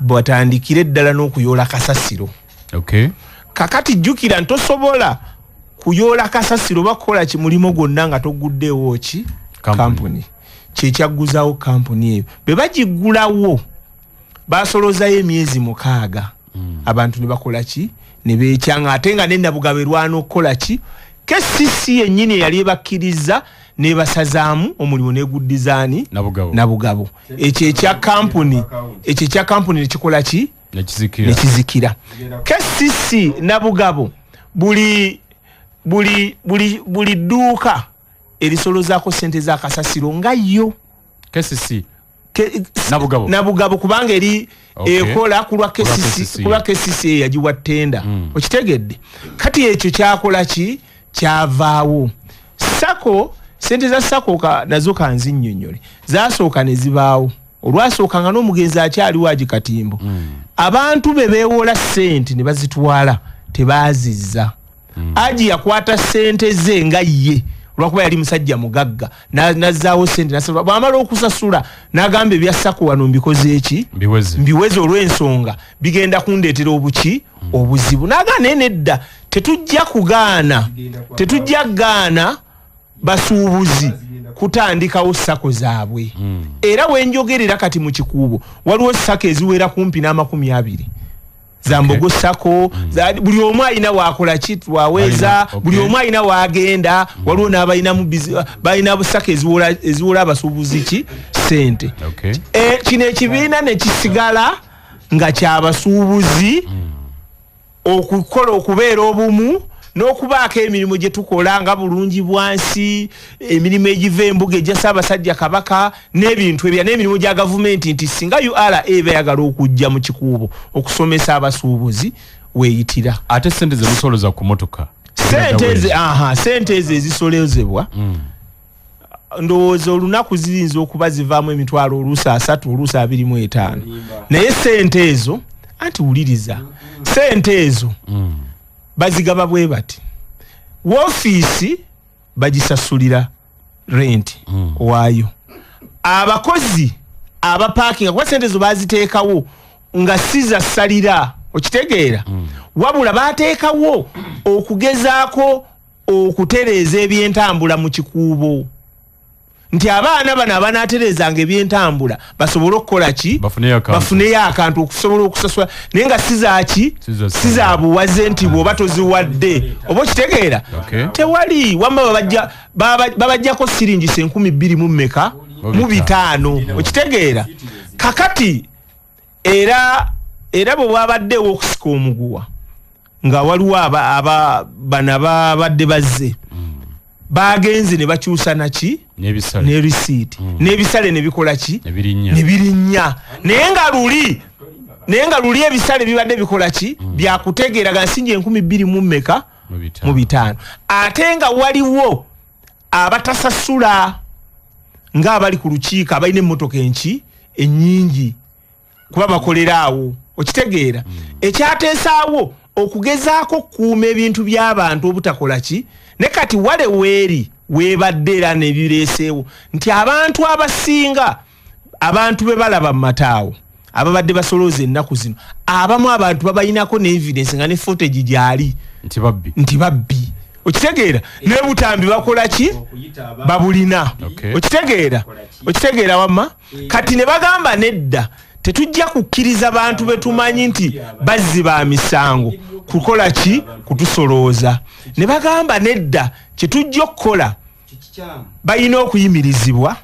batandikire ddala n'okuyoola kasasiro. Okay. Kakati jjukira ntosobola kuyoola kasasiro bakola kimulimo gwonna nga toguddeewo ki kampuni kyekyagguzawo kampuni eyo be bagiggulawo basolozayo emyezi 6 abantu ne bakola ki ne beekyanga ate nga nennabugaberwana okukola ki KCC yennyini yali ebakkiriza nebasazaamu omulimu neguddizaani nabugabo ekyo ekya kampuni nekikola ki nekizikira. KCC nabugabo buli dduuka erisolozaako sente z'akasasiro nga yo KCC nabugabo kubanga eri ekola kulwa KCC yagiwa ttenda okitegedde. Kati ekyo kyakola ki kyavaawo. Sako sente za Sako nazo kanzinnyonnyole zasooka ne zibaawo olwasooka nga n'omugenzi akyaliwo Haji Katimbo abantu be beewola sente ne bazitwala tebaazizza. Haji yakwata sente ze nga ye olwakuba yali musajja mugagga nazzaawo sente nasasula bw'amala okusasula n'agamba ebya Sako wano mbikoze eki mbiweze olw'ensonga bigenda kundeetera obuzibu n'agaana nedda tetujja gaana basuubuzi kutandikawo Sako zaabwe era wenjogerera kati mu kikuubo waliwo Sako eziwera kumpi n'20 Zambogo Sako buli omu alina waakola ki waweza buli omu alina waagenda waliwo n'abalina Sako eziwola abasuubuzi ki sente. Kino ekibiina ne kisigala nga kyabasuubuzi okukola okubeera obumu n'okubaako emirimu gye tukola nga bulungi bwansi emirimu egiva embuga egya Ssaabasajja Kabaka n'ebintu ebya n'emirimu gya gavumenti nti singa URA bayagala okujja mu kikuubo okusomesa abasuubuzi weeyitira. Ate sente ze musoloza ku motoka. Sente ezisolezebwa ndowooza olunaku zirinza okuba zivaamu emitwalo oluusi 3 oluusi 25 naye sente ezo anti wuliriza sente ezo bazigaba bwe bati woofiisi bagisasulira renti waayo abakozi abapaakinga kuba sente ezo baziteekawo nga siza salira okitegeera wabula bateekawo okugezaako okutereeza ebyentambula mu kikuubo nti abaana bano abanaatereezanga ebyentambula basobole okukola ki bafuneyo akantu okusobola okusasula naye nga sizaabuwaze nti bw'oba toziwadde oba okitegeera tewali wamma babajjako siringi 20,000 mu mmeka mu 5 okitegeera kakati era bwe bwabaddewo okusika omuguwa nga waliwo bana babadde bazze bagenze ne bakyusa naki ne receipt n'ebisale ne bikola ki ne birinnya naye nga luli ebisale bibadde bikola ki byakutegeera ga nsingi 20,000 mu mmeka mu 5 ate nga waliwo abatasasula ng'abali ku lukiiko abalina emmotoka ennyingi kuba bakolera awo okitegeera ekyateesaawo okugezaako kuuma ebintu by'abantu obutakola ki ne kati wale weeri weebadde era nebireeseewo nti abantu abasinga abantu be balaba mu mataawo ababadde basolooza ennaku zino abamu abantu babayinako ne evidence nga ne footage gyali nti babbi okitegeera ne butambi bakola ki babulina okitegeera wamma kati ne bagamba nedda tetujja kukkiriza bantu betumanyi nti bazzi ba misango kukola ki kutusolooza ne bagamba nedda kyetujja okukola bayina okuyimirizibwa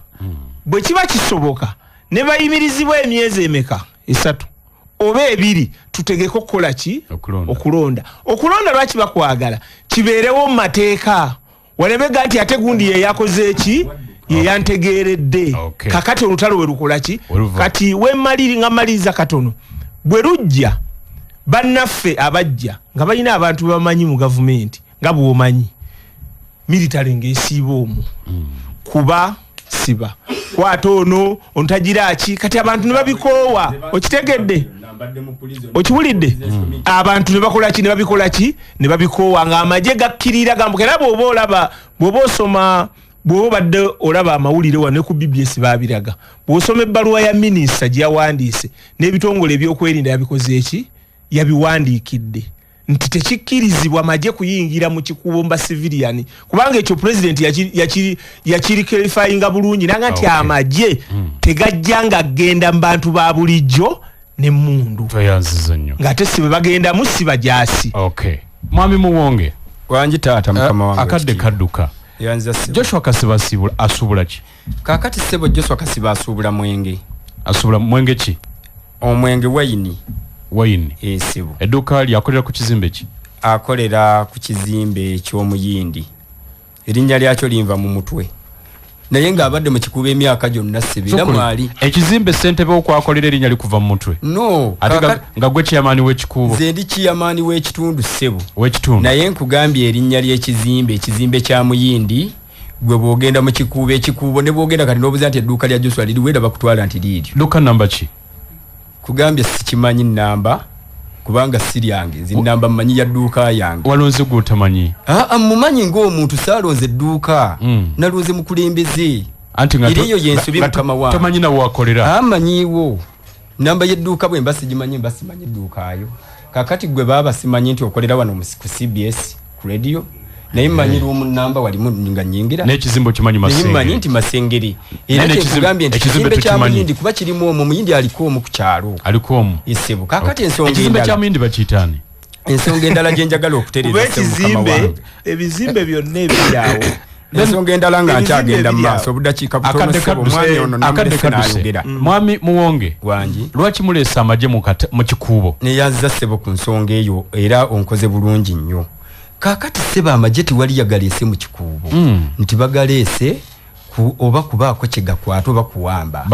bwe kiba kisoboka ne bayimirizibwa emyezi emeka 3 oba 2 tutegeke okukola ki okulonda lwaki bakwagala kibeerewo mu mateeka walebega nti ate gundi yeyakoze eki yeyantegeeredde kakati olutalo we lukola ki kati nga maliriza katono bwe lujja bannaffe abajja nga balina abantu bamanyi mu gavumenti nga bw'omanyi military ng'esiiba omwo kuba siba kwata ono ontagira ki kati abantu ne babikoowa okitegedde okiwulidde abantu ne bakola ki ne babikola ki ne babikoowa nga amagye gakkirira gambuka era bw'oba osoma bw'oba badde olaba amawulire wane ku BBS babiraga bw'osoma ebbaluwa ya minisita gye yawandiise n'ebitongole ebyokwerinda yabikoze eki yabiwandiikidde nti tekikkirizibwa amagye kuyingira mu kikubo mba civilian kubanga ekyo president yakiri clarifyinga bulungi nanga nti amagye tegajja nga genda mu bantu ba bulijjo n'emmundu ng'ate si bwe bagenda mu si bajaasi mwami Muwonge wangi taata mukama wange akadde kadduka Joshua Kasiba asubula ki kakati sebo Joshua Kasiba asubula mwenge ki omwenge wayini sebo edduka lyakolera ku kizimbe ki akolera ku kizimbe ky'omuyindi erinnya lyakyo linva mu mutwe naye nga abadde mu kikuba emyaka gyonna sibira mwali ekizimbe ssentebe okwakolera erinnya likuva mu mutwe no nga gwe kiyamaani w'ekikubo ze ndi kiyamaani w'ekitundu ssebo w'ekitundu naye nkugambye erinnya ly'ekizimbe kya muyindi gwe bw'ogenda mu ekikubo ne bw'ogenda kati n'obuuza nti edduuka lya Joshua liri wenda bakutwala nti liiryo dduuka namba ki kugambye sikimanyi namba kubanga siryange nzi namba mmanyi ya dduuka yange walonze gw'otamanyi mumanyi ng'omuntu saalonze edduuka nalonze mukulembeze anti nga iriyo yensubi mukama wange tamanyi nawe wakolera amanyiwo namba y'edduuka bwe mba sigimanyi mba simanyi edduukaayo kakati gwe baba simanyi nti okolera wano ku CBS ku radio naye mmanyi lumu namba walimu nga nyingira n'ekizimbo kimanyi Masengeri mmanyi nti Masengeri era kyekugambye nti ekizimbe kya Muyindi kuba kirimu omwo Muyindi aliko omu ku kyalo aliko omu isebo kakati ensonga ekizimbe kya Muyindi bakiyitaani ensonga endala gye njagala okutereeza ekizimbe ebizimbe byonna ebiryawo ensonga endala nga nkyagenda mu maaso obudakiika butono omwami ono n'ayogera mwami Muwonge wangi lwaki muleesa amagye mu kikuubo neyazza ssebo ku nsonga eyo era onkoze bulungi nnyo kakati seba amagye tewali yagaleese mu kikuubo nti bagaleese oba kubaako kyegakwata oba kuwamba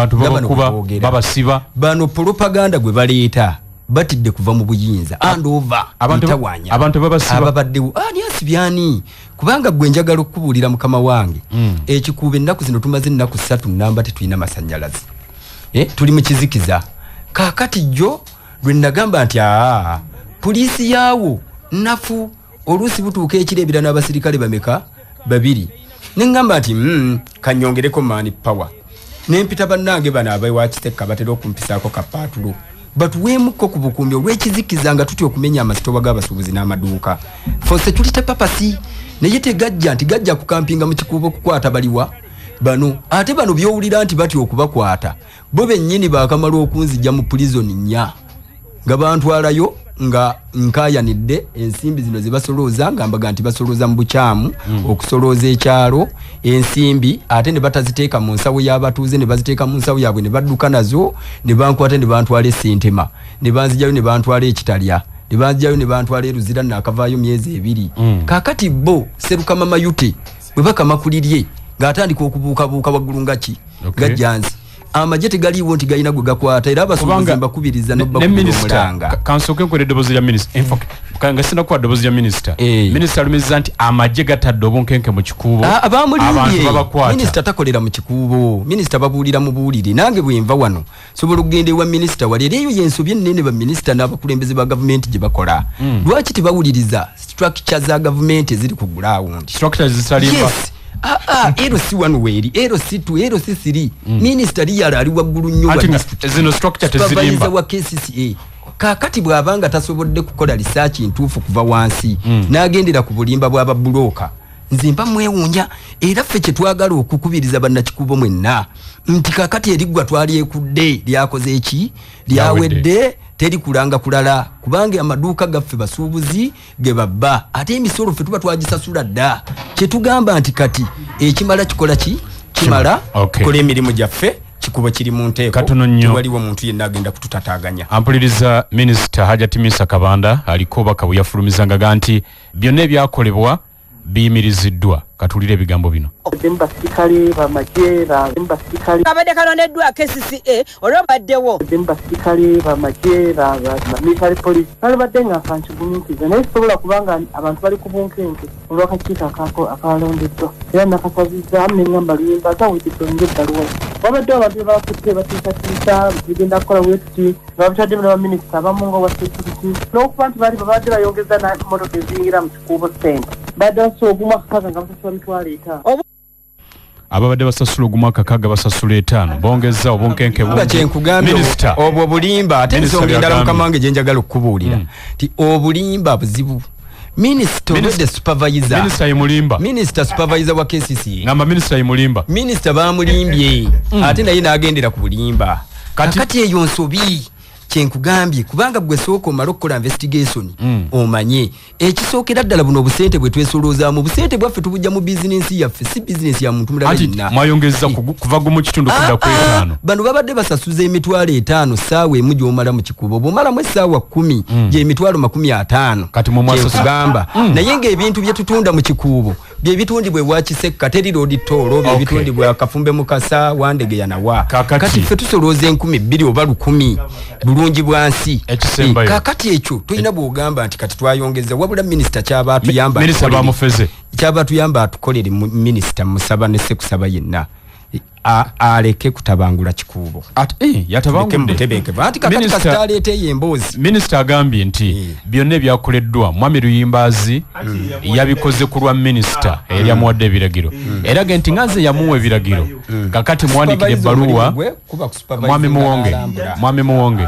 babasiba bano propaganda gwe baleeta batidde kuva mu buyinza andover abantu babasiba ababaddewo ani asibyani kubanga gwe njagala okubuulira mukama wange ekikuuba ennaku zino tumaze ennaku 3 namba tetulina masannyalaze tuli mu kizikiza kaakati jjo lwe nagamba nti poliisi yaawo nafu oluusi butuuka ekireebera n'abasirikale bameka 2 neŋŋamba nti kanyongereko mani power nempita bannange bano abewakisekka batera okumpisaako kapaatulo batuweemuko ku bukumbi olw'ekizikiza nga tutya okumenya amasitoba g'abasuubuzi n'amaduuka fose tulite papasi naye tegajja nti gajja kukampinga mu kikuubo kukwata baliwa bano ate bano byowulira nti batya okubakwata bo bennyini baakamala okunzijja mu prison 4 nga bantwalayo nga nkayanidde ensimbi zino ze basolooza nga mbaga nti basolooza mu bukyamu okusolooza ekyalo ensimbi ate ne bataziteeka mu nsawo y'abatuuze ne baziteeka mu nsawo yaabwe ne badduka nazo ne bankwata ne bantwala essentema ne banzijayo ne bantwala ekitalya ne banzijayo ne bantwala eruzira naakavaayo myezi 2 kaakati bo Serukama Mayute bwe bakamakulirye ng'atandika okubuukabuuka waggulu nga ki gajjanzi amagye tegaliiwo nti galina gwe gakwata era abasuubuzi mbakubiriza n'obbakubira omulanga kansooke nkwera eddoboozi lya minisita nga sinakuwa ddoboozi lya minisita minisita alumiriza nti amagye gatadde obunkenke mu kikuubo abantu babakwata minisita takolera mu kikuubo minisita babuulira mu buulire nange bwenva wano sobola okugenda ewa minisita wali era eyo yensobye ennene baminisita n'abakulembeze ba gavumenti gye bakola lwaki tebawuliriza structure za gavumenti eziri ku ground structure zitalimba ero si wano weeri ero si 2 ero si 3 minisita liyala ali waggulu nnyo zino structure tezirimba wa KCCA kaakati bw'abanga tasobodde kukola research ntuufu kuva wansi n'agendera ku bulimba bw'ababulooka nze mba mwewunja era ffe kye twagala okukubiriza bannakikuubo mwenna nti kaakati eriggwa twalyekudde lyakoze eki lyawedde teri kulanga kulala kubanga amaduuka gaffe basuubuzi ge babba ate emisolo ffe tuba twagisasula dda kye tugamba nti kati ekimala kikola ki kimala kola emirimu gyaffe kikubo kiri mu nteeko tewaliwo muntu yenna agenda kututataaganya. Ampuliriza minisita Hajati Misa Kabanda aliko bakabuyafulumizanga nti byonna ebyakolebwa biyimiriziddwa katulire ebigambo bino. Basirikale bamagye abadde kalondeddwa KCCA olwobaddewo basirikale bamagye military police balibadde nga kankigumikiza naye sobola kubanga abantu bali ku bunkenke olw'akakiiko akalondeddwa era nakasabizza neŋŋamba luyimba zawulidde ebbaluwa wabadde abantu bebakutte batiisatiisa bigenda kukola bwetuti babutaddemu n'abaminisita abamu nga owa security n'okuba nti babadde bayongeza motoka eziyingira mu kikuubo sente badde basasula ogumu akakaaga nga basasula mitwalo 5 ababadde basasula ogumu akakaaga basasula 5 bongeza obunkenke minisita obwo bulimba ate ensonga endala mukama wange gye njagala okukubuulira ti obulimba buzibu minisita supervisor minisita supervisor wa KCCA ngamba minisita yimulimba minisita bamulimbye ate naye n'agendera ku bulimba kati eyo nsobi kyenkugambye kubanga gwe sooka omala okukola investigation omanye ekisookera ddala buno obusente bwe twesoloozaamu obusente bwaffe tubujja mu bizinensi yaffe si bizinensi ya muntu mulala yenna mwayongeza kuva gumu kitundu kudda ku 5 bano babadde basasuza emitwalo 5 ssaawa emu gy'omala mu kikuubo bw'omalamu essaawa 10 gy'emitwalo 50 kati kyenkugamba naye ng'ebintu bye tutunda mu kikuubo bye bitundibwa ewa Kisekka teri road toll bye bitundibwa Kafumbe Mukasa Wandegeya nawa kati ffe tusolooza 2,000 oba 10 bulungi bwansi kakati ekyo tulina bw'ogamba nti kati twayongeza wabula minisita kyabatuyamba minisita bamufeze kyabatuyamba atukolere minisita musaba ne sekusaba yenna aleke kutabangula kikuubo yatabangudde anti kakati kasita aleeteyo emboozi minisita agambye nti byonna ebyakoleddwa mwami Luyimbazi yabikoze ku lwa minisita eryamuwadde ebiragiro era ge nti nganze yamuwa ebiragiro kakati muwandikire ebbaluwa mwami Muwonge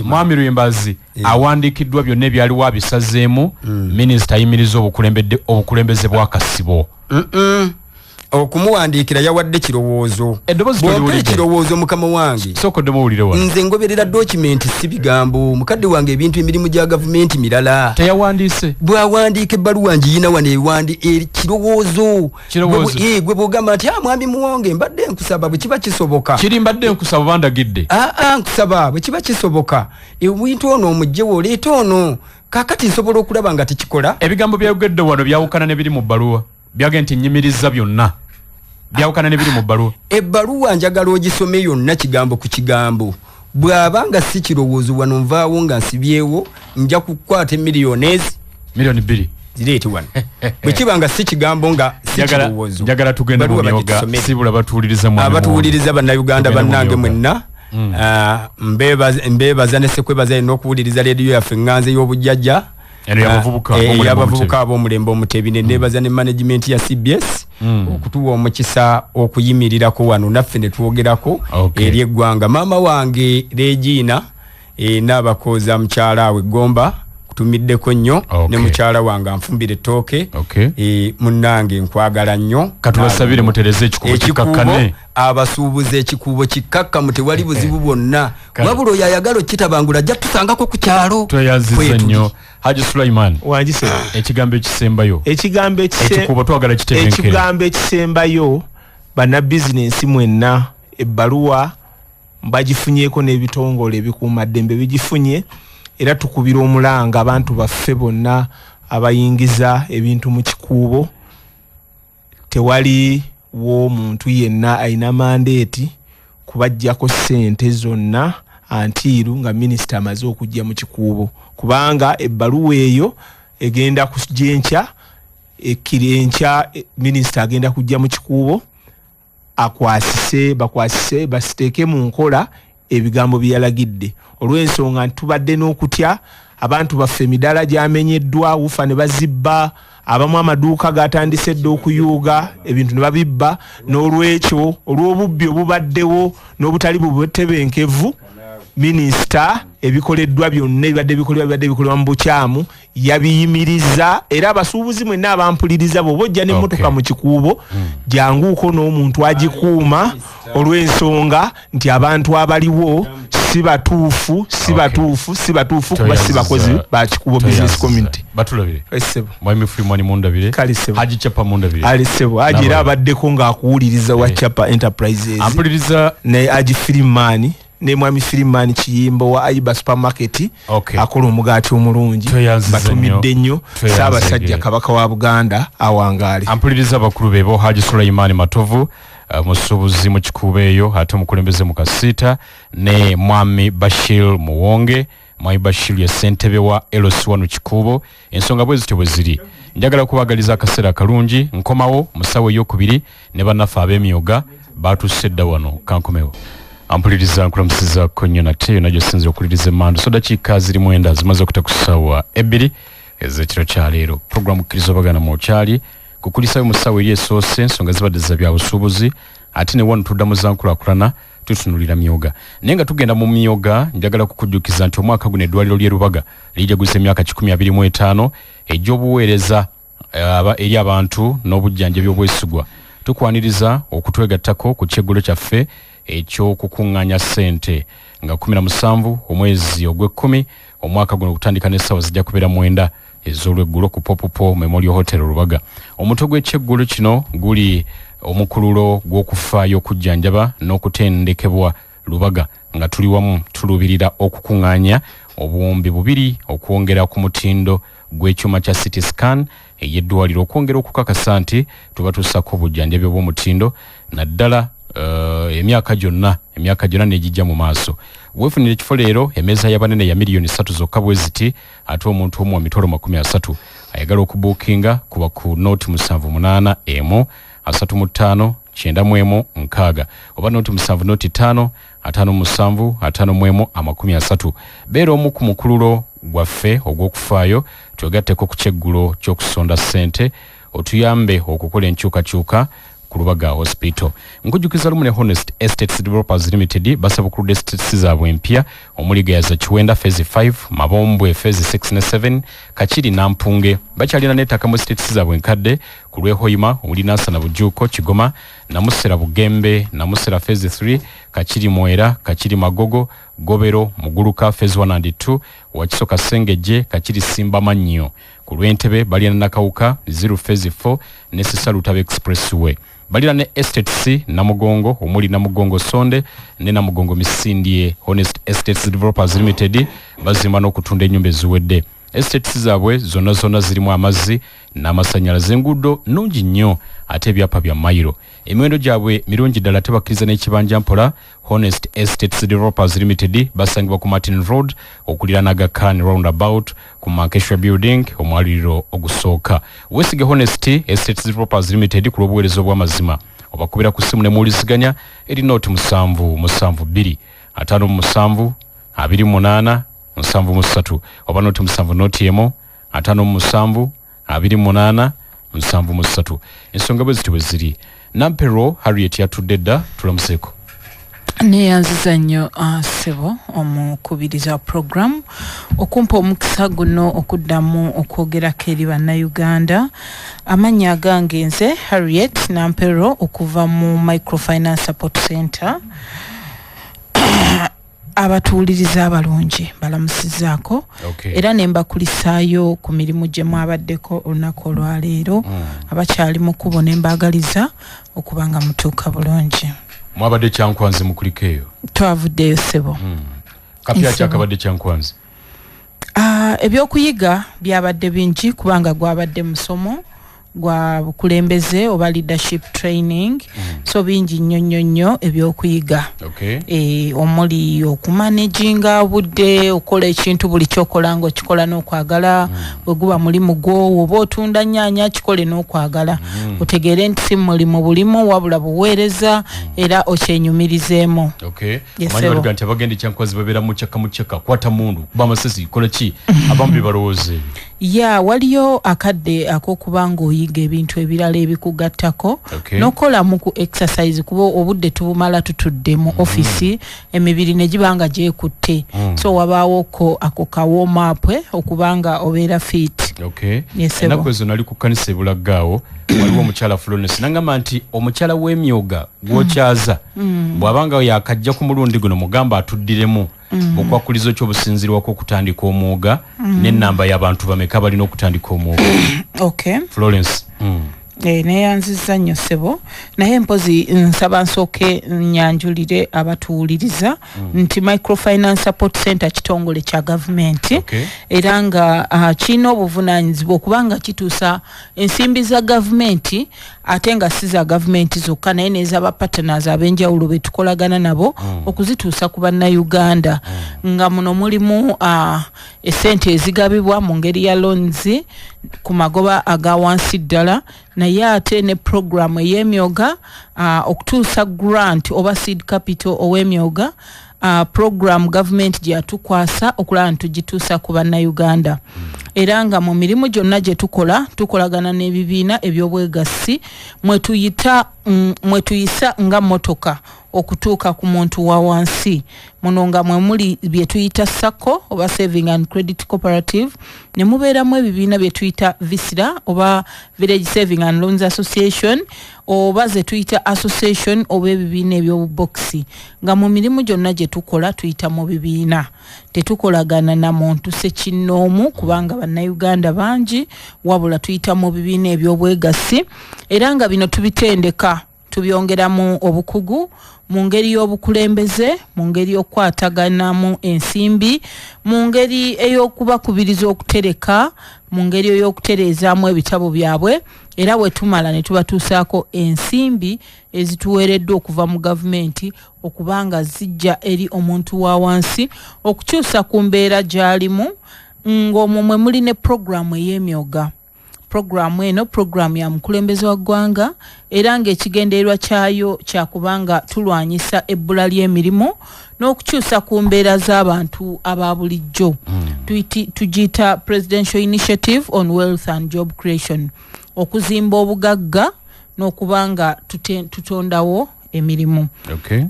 mwami Luyimbazi awandikiddwa byonna ebyaliwo abisazeemu minisita ayimiriza obukulembeze bw'akasibo okumuwandiikira yawadde kirowoozo bw'ompa ekirowoozo mukama wange nze ngoberera dokimenti si bigambo mukadde wange ebintu emirimu gya gavumenti mirala teyawandiise bw'awandiika ebbaluwa njiyina wano kirowoozo gwe bw'ogamba nti mwami Muwonge mbadde nkusaba bwe kiba kisoboka kiri mbadde nkusaba bandagidde nkusaba bwe kiba kisoboka ebintu ono omugyewo oleeta ono kaakati nsobola okulaba nga tekikola ebigambo byayogedde wano byawukana ne biri mu bbaluwa byage nti nnyimiriza byonna byawukana ne biri mu bbaluwa ebbaluwa njagala ogisome yonna kigambo ku kigambo bwabanga si kirowoozo wano nvaawo nga nsibyewo nja kukwata miliyoni 2 zireeti wano bwe kibanga si kigambo nga si kirowoozo njagala tugenda mu myoga sibula batuwuliriza bannayuganda bannange mwenna mbeebaza ne sekwebaza n'okuwuliriza leediyo yaffe ŋŋanze y'obujjajja yabavubuka ab'omulembe Omutebi ne neebaza ne management ya CBS okutuwa omukisa okuyimirirako wano naffe ne twogerako eri eggwanga. Maama wange Regina n'abakooza mukyala we Gomba kutumiddeko nnyo ne mukyala wange anfumbire ettooke munnange nkwagala nnyo katubasabire mutereze ekikubo kikakkane abasuubuza ekikubo kikakkamu tewali buzibu bwonna wabula oyo ayagala okitabangula ajja tusangako ku kyalo. Tweyaziza nnyo Haji Sulaiman wanjise ekigambo ekisembayo ekikubo twagala kitebenke ekigambo ekisembayo bana bizinensi mwenna ebbaluwa bagifunyeko n'ebitongole ebikuumaddembe bigifunye era tukubira omulanga abantu baffe bonna abayingiza ebintu mu kikuubo tewali w'omuntu yenna ayina mandeeti kubajjako ssente zonna antiiru nga minisita amaze okujja mu kikuubo kubanga ebbaluwa eyo egenda kujenkya ekirenkya minisita agenda kujja mu kikuubo bakwasise basiteeke mu nkola ebigambo byalagidde. Olw'ensonga tubadde n'okutya abantu baffe emidaala gyamenyeddwa wufa ne bazibba abamu amaduuka gatandise dde okuyuuga ebintu ne babibba n'olwekyo olw'obubbi obubaddewo n'obutali butebenkevu minisita ebikoleddwa byonna ebibadde bikolebwa mu bukyamu yabiyimiriza era abasuubuzi mwenna abampuliriza bw'oba ojja n'emmotoka mu kikuubo janguuko n'omuntu agikuuma olw'ensonga nti abantu abaliwo si batuufu kuba si bakozi ba kikuubo business community. Batulabire mwami Freeman mundabire Haji Chapa mundabire alisebo Haji era abaddeko ng'akuwuliriza wa Chapa Enterprises ampuliriza ne Haji Freeman ne mwami Freeman Kiyimbo wa Aiba Supermarket akola omugaati omulungi batumidde nnyo Ssaabasajja Kabaka wa Buganda awangaale. Ampuliriza bakulu bebo Haji Sulaiman Matovu musubuzi mu kikuubo eyo ate omukulembeze mu Kasiita ne mwami Bashir Muwonge. Mwami Bashir ya ssentebe wa LC1 kikuubo. Ensonga bwe zityo bwe ziri. Njagala kubagaliza akaseera akalungi nkomawo musawo ey'okubiri ne bannaffe ab'emyoga batusedda wano kankomewo. Ampuliriza nkulamusiza konyo nate najo sinze okuliriza emmandu so dakiika ziri 9 zimaze okuta ku ssaawa 2 ez'ekiro kya leero. Programu kkiriza bagana mu kyali kukulisayo musawo eri esoose ensonga zibadde za bya busuubuzi ate ne wano tuddamu za nkulakulana tutunulira myoga. Naye nga tugenda mu myoga njagala kukujjukiza nti omwaka guno eddwaliro ly'e Rubaga lijaguza emyaka 125 egy'obuweereza eri abantu n'obujjanjabi obwesigwa. Tukwaniriza okutwegattako ku kyeggulo kyaffe ekyokukuŋŋaanya ssente nga 17 omwezi ogw'ekkumi omwaka guno okutandika n'essaawa zijja kubeera 9 ez'olweggulo ku Popopo Memorial Hotel Rubaga. Omutwe gw'ekyeggulu kino guli omukululo gw'okufaayo okujjanjaba n'okutendekebwa Rubaga nga tuli wamu tuluubirira okukuŋŋaanya obuwumbi 2 okwongera ku mutindo gw'ekyuma kya CT scan ey'eddwaliro okwongera okukakasa nti tuba tussako obujjanjabi obw'omutindo naddala emyaka gyonna negijja mu maaso. Weefunira ekifo leero emmeeza y'abanene ya miliyoni 3 zokka bwe ziti ate omuntu omu wa mitolo 30 ayagala okubuukinga kuba ku nooti 78 emu 35 91 6 oba nooti 7 nooti 5 57 51 30. Beera omu ku mukululo gwaffe ogw'okufaayo twegatteko ku kyeggulo ky'okusonda ssente otuyambe okukola enkyukakyuka ku Rubaga Hospital. Nkujjukiza lumu ne Honest Estates Developers Limited basaba ku estates zaabwe empya omuli Gayaza Kiwenda Phase 5 Mabombwe Phase 6 ne 7 Kachiri Nampunge bakyalina n'ettaka mu estates zaabwe enkadde ku Lwehoyima omuli Nansana Bujuuko Kigoma Namusera Bugembe Namusera Phase 3 Kachiri Mwera Kachiri Magogo Gobero Muguluka Phase 1 and 2 Wakisoka Sengejje Kachiri Simba Mannyo ku Lwentebe balina Nakawuka 0 Phase 4 ne Sissalutaba Expressway. Balina ne Estates Namugongo omuli Namugongo Sonde ne Namugongo Misindye. Honest Estates Developers Limited bazimba n'okutunda ennyumba eziwedde. estates zaabwe zonna zirimu amazzi n'amasannyalaze, enguudo nnungi nnyo ate ebyapa bya mayiro. Emiwendo gyabwe mirungi ddala tebakkiriza n'ekibanja mpola. Honest Estates Developers Limited basangibwa ku Martin Road okuliraana Aga Khan roundabout ku Mankeshwa Building omwaliriro ogusooka. Weesige Honest Estates Developers Limited ku lw'obuweereza obw'amazima. Obakubira ku ssimu ne muwuliziganya eri nooti 772 57 28 73 oba nooti 7 nooti emu 57 28 73. Ensonga bwe ziti bwe ziri. Nampero Harriet yatudde dda tulamuseeko. Neyanziza nnyo Sebo omukubiriza program okumpa omukisa guno okuddamu okwogerako eri bannayuganda. Amannya agange nze Harriet Nampero okuva mu Microfinance Support Center. Abatuuliriza abalungi balamusizaako era ne mbakulisaayo ku mirimu gye mwabaddeko olunaku olwaleero. Abakyali mu kkubo ne mbaagaliza okuba nga mutuuka bulungi. Mwabadde kyankwanzi mu kuliko eyo? Twavuddeyo Sebo. Kapya kyakabadde kyankwanzi? Ebyokuyiga byabadde bingi kubanga gwabadde musomo gwa bukulembeze oba leadership training. So bingi nnyo ebyokuyiga. Omuli okumanaginga obudde, okola ekintu buli kyokola ng'okikola n'okwagala. Bwe mulimu gwo oba otunda nnyaanya kikole n'okwagala. Otegeere nti si mulimu bulimu wabula buweereza era okyenyumirizeemu. Omanyi baliga nti abagenda ekyankwazi babeera mu kyaka kwata mundu kuba amasasi kola ki abamu bebalowooza ebyo. Waliyo akadde ak'okuba ng'oyiga ebintu ebirala ebikugattako n'okola mu ku exercise kuba obudde tubumala tutudde mu office emibiri ne gibanga gyekutte. So wabaawoko ako ka warm up okubanga obeera fit. Ennaku ezo nali ku kkanisa e Bulaggaawo waliwo omukyala Florence nangamba nti omukyala w'emyoga gw'okyaza bw'abanga yakajja ku mulundi guno mugamba atuddiremu okwakulizo ky'obusinzirwako okutandika omwoga n'ennamba y'abantu bameka balina okutandika omwoga. Florence. Neyanziza nnyo Sebo naye mpozi nsaba nsooke nnyanjulire abatuwuliriza nti Microfinance Support Center kitongole kya gavumenti era nga kirina obuvunaanyizibwa okubanga kituusa ensimbi za gavumenti ate nga si za gavumenti zokka naye n'ezaba partners ab'enjawulo be tukolagana nabo okuzituusa ku bannayuganda nga muno mulimu essente ezigabibwa mu ngeri ya loans ku magoba aga wansi ddala naye ate ne program ey'emyoga okutuusa grant oba seed capital ow'emyoga program government gyatukwasa okulaba ntugituusa ku bannayuganda era nga mu mirimu gyonna gye tukolagana n'ebibiina eby'obwegassi mwetuyisa nga motoka okutuuka ku muntu wa wansi muno nga mwe muli bye tuyita SACCO oba Saving and Credit Cooperative ne mubeeramu ebibiina bye tuyita VISRA oba Village Saving and Loans Association oba ze tuyita association oba ebibiina eby'obuboksi nga mu mirimu gyonna gye tukola tuyita mu bibiina tetukolagana na muntu sekinnoomu kubanga bannayuganda bangi wabula tuyita mu bibiina eby'obwegassi era nga bino tubitendeka tubyongeramu obukugu mu ngeri y'obukulembeze mu ngeri y'okwataganamu ensimbi mu ngeri ey'okubakubiriza okutereka mu ngeri ey'okutereezaamu ebitabo byabwe era bwe tumala ne tubatuusaako ensimbi ezituweereddwa okuva mu gavumenti okubanga zijja eri omuntu wa wansi okukyusa ku mbeera gy'alimu ng'omwo mwe muli ne puroguramu ey'emyoga. Programu eno programu ya mukulembeze wa ggwanga era ng'ekigendererwa kyayo kyakubanga tulwanyisa ebbula ly'emirimu n'okukyusa ku mbeera z'abantu aba bulijjo. Tugiyita Presidential Initiative on Wealth and Job Creation okuzimba obugagga n'okubanga tutondawo emirimu.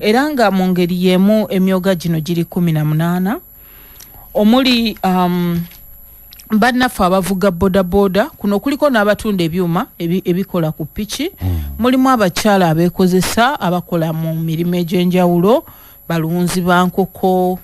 Era nga mu ngeri y'emu emyoga gino giri 18 omuli bannaffe abavuga bodaboda kuno kuliko n'abatunda ebyuma ebikola ku piki mulimu abakyala abeekozesa abakola mu mirimu egy'enjawulo balunzi ba nkoko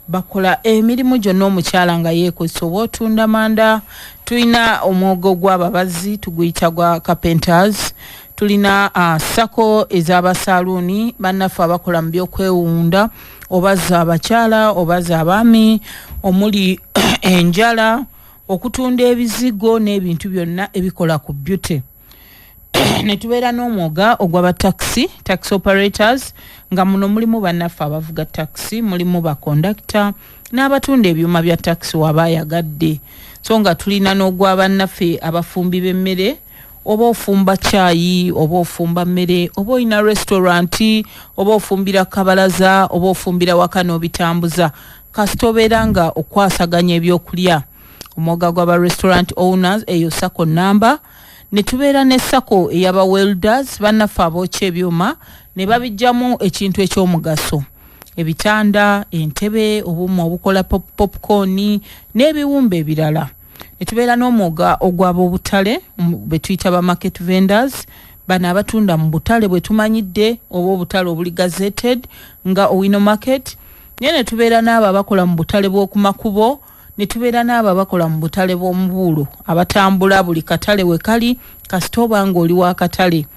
bakola emirimu gyonna omukyala nga yeekozesa oba otunda manda tulina omwogo gw'ababazi tuguyita gwa carpenters tulina sako ez'abasaluuni bannaffe abakola mu byokwewunda oba za abakyala oba za abaami omuli enjala okutunda ebizigo n'ebintu byonna ebikola ku beauty. Ne tubeera n'omwoga ogw'aba taxi operators nga muno mulimu bannaffe abavuga taxi, mulimu ba conductor n'abatunda ebyuma bya taxi wabaayagadde. So nga tulina n'ogw'abannaffe abafumbi b'emmere, oba ofumba chaayi, oba ofumba mmere, oba olina restauranti, oba ofumbira kabalaza, oba ofumbira waka n'obitambuza, kasita obeera nga okwasaganya ebyokulya. Omwoga gw'aba restaurant owners eyo sako namba. Ne tubeera ne sako ey'aba welders bannaffe abookya ebyuma ne babijjamu ekintu eky'omugaso. Ebitanda, entebe, obuuma obukola popcorn n'ebiwumba ebirala. Ne tubeera n'omwoga ogw'ab'obutale be tuyita ba market vendors, bano abatunda mu butale bwe tumanyidde oba obutale obuli gazetted nga Owino market. Ne tubeera n'abo abakola mu butale bw'oku makubo, ne tubeera n'abo abakola mu butale bw'omubuulo abatambula buli katale we kali kasita oba ng'oli wa katale.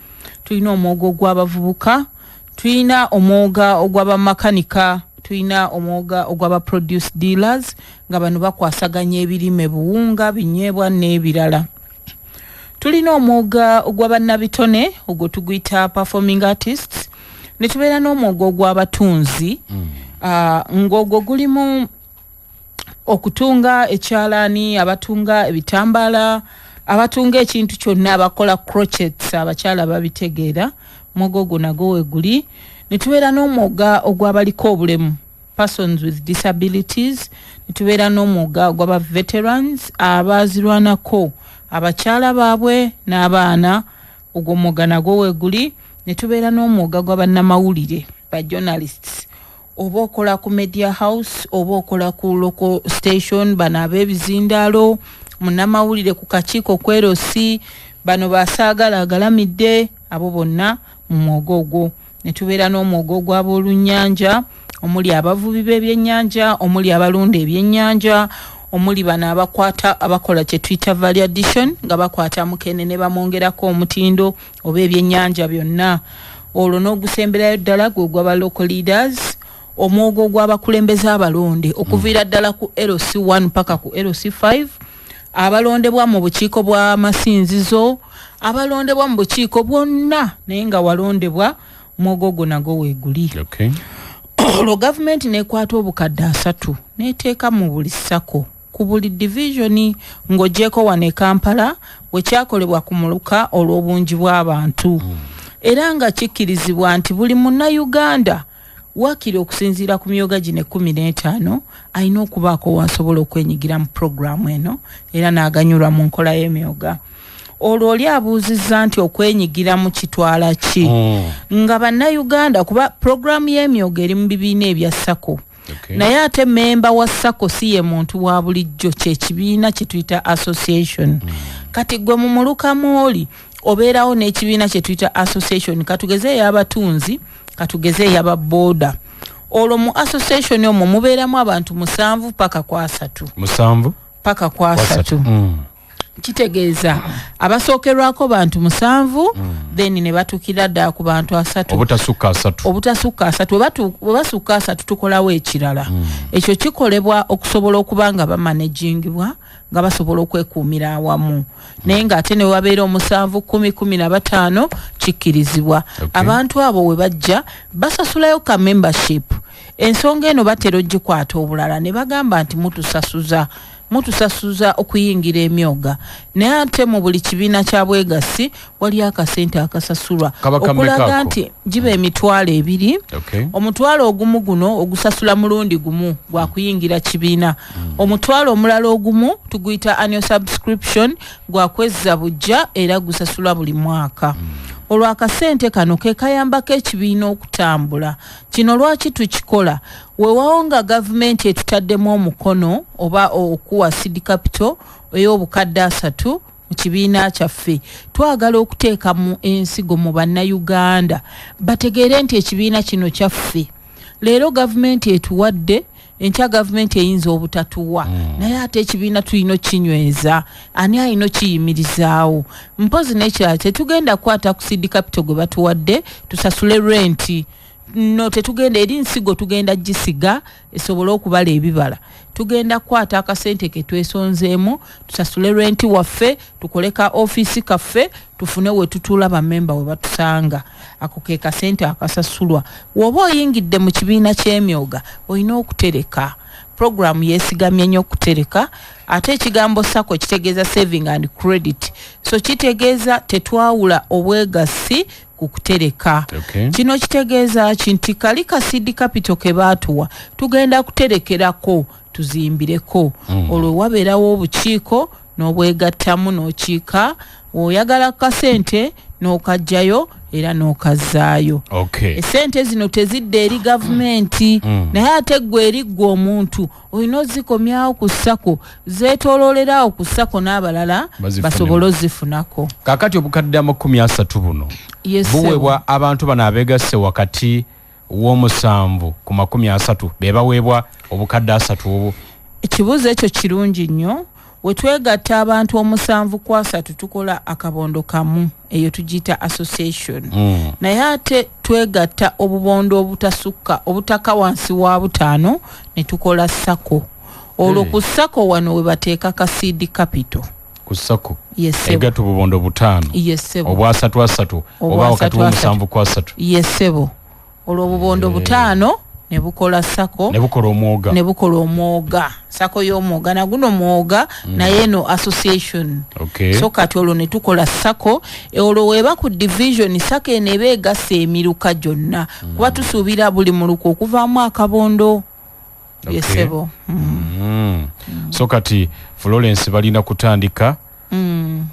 Tulina omwoga ogw'abavubuka, tulina omwoga ogw'abamakanika, tulina omwoga ogw'aba produce dealers nga bano bakwasaganya ebirime buwunga binyeebwa n'ebirala. Tulina omwoga ogw'abannabitone ogwo tuguyita performing artists. Ne tubeera n'omwoga ogw'abatunzi ng'ogwo gulimu okutunga ekyalaani, abatunga ebitambaala, abatunga ekintu kyonna, abakola crochets, abakyala babitegeera, mwoga ogwo nagwo we guli. Ne tubeera n'omwoga ogw'abaliko obulemu, persons with disabilities. Ne tubeera n'omwoga ogw'aba veterans, abaazirwanako abakyala baabwe n'abaana, ogwo omwoga nagwo we guli. Ne tubeera n'omwoga gw'abannamawulire, ba journalists, oba okola ku media house, oba okola ku local station, bano ab'ebizindaalo, munnamawulire ku kakiiko kwerosi, bano basaagala agalamidde, abo bonna mu mwoga ogwo. Ne tubeera n'omwoga ogw'ab'olunnyanja, omuli abavubi b'ebyennyanja, omuli abalunda ebyennyanja, omuli bano abakola kye tuyita value addition nga bakwata mukene ne bamwongerako omutindo oba ebyennyanja byonna. Olwo n'ogusemberayo ddala gwe gw'aba local leaders, omwogo ogw'abakulembeze abalonde okuviira ddala ku LC1 paka ku LC5, abalondebwa mu bukiiko bw'amasinzizo, abalondebwa mu bukiiko bwonna naye nga walondebwa, omwogo ogwo nagwo weeguli. Okay. Olwo gavumenti nekwata obukadde 3 neteeka mu buli sako ku buli division ng'ogyeko wano e Kampala bwe kyakolebwa ku muluka olw'obungi bw'abantu. Era nga kikkirizibwa nti buli munnayuganda wakiri okusinziira ku myoga gino 15 alina okubaako wasobola okwenyigira mu programu eno era n'aganyulwa mu nkola y'emyoga. Olwo oli abuuzizza nti okwenyigira mu kitwala ki? Nga bannayuganda kuba programu y'emyoga eri mu bibiina ebya sako. Okay. Naye ate memba wa sako si ye muntu wa bulijjo, kye kibiina kye tuyita association. Kati gwe mu mulukamu oli obeerawo n'ekibiina kye tuyita association, katugeze ey'abatunzi, katugeze ey'aba boda. Olwo mu association omwo mubeeramu abantu 7 paka kwa 3. 7 paka kwa 3. Kitegeeza abasookerwako bantu 7 then ne batukira ddala ku bantu 3 obutasukka 3 webasukka 3 tukolawo ekirala. Ekyo kikolebwa okusobola okuba nga bamanagingibwa nga basobola okwekuumira awamu. Naye ng'ate ne wabeera 7, 10, 15 kikkirizibwa. Abantu abo we bajja basasulayo ka membership. Ensonga eno batera ogikwata obulala ne bagamba nti mutusasuza okuyingira emyoga, naye ate mu buli kibiina kya bwegassi wali akasente akasasulwa okulaga nti giba emitwalo 2. Omutwalo ogumu guno ogusasula mulundi gumu gwa kuyingira kibiina. Omutwalo omulala ogumu tuguyita annual subscription gwa kwezza bujja era gusasula buli mwaka. Olwo akasente kano ke kayambako ekibiina okutambula. Kino lwaki tukikola? Weewawo nga gavumenti etutaddemu omukono oba okuwa seed capital ey'obukadde 3 mu kibiina kyaffe, twagala okuteeka mu ensigo mu bannayuganda bategeere nti ekibiina kino kyaffe. Leero gavumenti etuwadde, enkya gavumenti eyinza obutatuwa, naye ate ekibiina tulina kinyweza. Ani alina kiyimirizaawo? Mpozi n'ekirala tetugenda kukwata ku seed capital gwe batuwadde tusasule renti, no tetugenda eri nsigo tugenda gisiga esobola okubala ebibala tugenda kwata akasente ke twesonzeemu tusasule renti waffe tukoleka office kaffe tufune we tutula ba member we batusanga ako ke kasente akasasulwa woba oyingidde mu kibiina ky'emyoga olina okutereka program yesigamye nnyo okutereka ate ekigambo sako kitegeeza saving and credit so kitegeeza tetwawula obwegasi kukutereka kino kitegeeza kinti kali ka seed capital ke baatuwa tugenda kuterekerako tuzimbireko olwo wabeerawo obukiiko n'obwegattamu n'okiika oyagala kasente n'okajjayo era n'okazaayo esente zino tezidde eri gavumenti naye ate ggwe eriggwe omuntu olina ozikomyawo ku ssako zeetooloolerawo ku ssako n'abalala basobole ozifunako kaakati obukadde 30 buno buweebwa abantu bano abeegasse wakati w'omusanvu ku 30 be baweebwa obukadde 3 obwo ekibuuzo ekyo kirungi nnyo wetwegatta abantu 7 tukola akabondo kamu eyo tugiyita association naye ate twegatta obubondo obutasukka obutaka wansi wa 5 ne tukola sako olwo ku sako wano we bateeka ka seed capital ku sako egatta obubondo 5 obwa 3 oba wakati w'omusanvu kwa 3 yesebo olwo obubondo 5 ne bukola sako ne bukola omwoga sako y'omwoga na guno mwoga naye no association so kati olwo ne tukola sako olwo weba ku division sako eno eba egassa emiruka gyonna kuba tusuubira buli muluka okuvaamu akabondo yesebo so kati Florence balina kutandika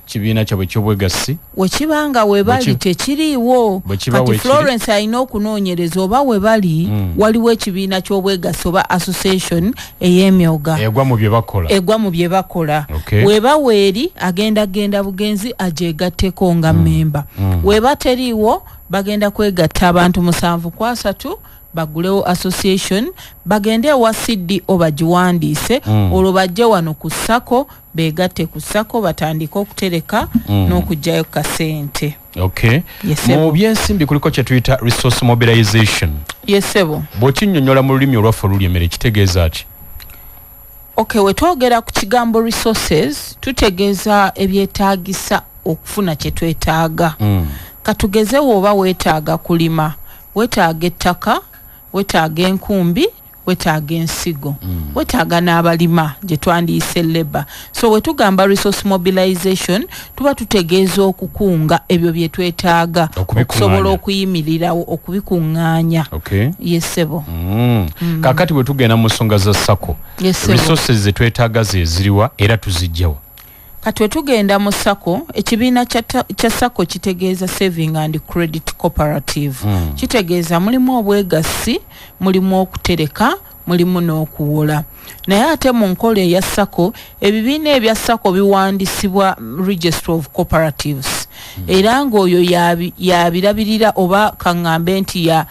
kibiina kyabwe ky'obwegassi wekibanga webali tekiriiwo kati Florence alina okunoonyereza oba webali waliwo ekibiina ky'obwegassi oba association ey'emyoga egwa mu bye bakola weba weeri agenda bugenzi ajegatteko nga memba weba teriiwo bagenda kwegatta abantu 7 bagulewo association bagende wa CD obajiwandiise olwo bajje wano ku sako begatte ku sako batandika okutereka n'okugjayo kasente mu byensimbi kuliko kye tuyita resource mobilization yesebo bw'okinnyonnyola mu lulimi olwaffe olulyemere kitegeeza ki wetwogera ku kigambo resources tutegeeza ebyetaagisa okufuna kye twetaaga katugezewo oba weetaaga kulima weetaaga ettaka wetaaga enkumbi wetaaga ensigo wetaaga n'abalima gye twandiyise labor so wetugamba resource mobilization tuba tutegeeza okukunga ebyo bye twetaaga okusobola okuyimirirawo okubikuŋŋaanya yesebo kaakati bwe tugenda mu nsonga za sako resources ze twetaaga ze ziriwa era tuzijjawa kati wetugenda mu sako ekibiina kya sako kitegeeza saving and credit cooperative kitegeeza mulimu obwegassi mulimu okutereka mulimu n'okuwola naye ate mu nkola eya sako ebibiina ebya sako biwandisibwa registry of cooperatives era ng'oyo yabirabirira oba kaŋŋambe nti ya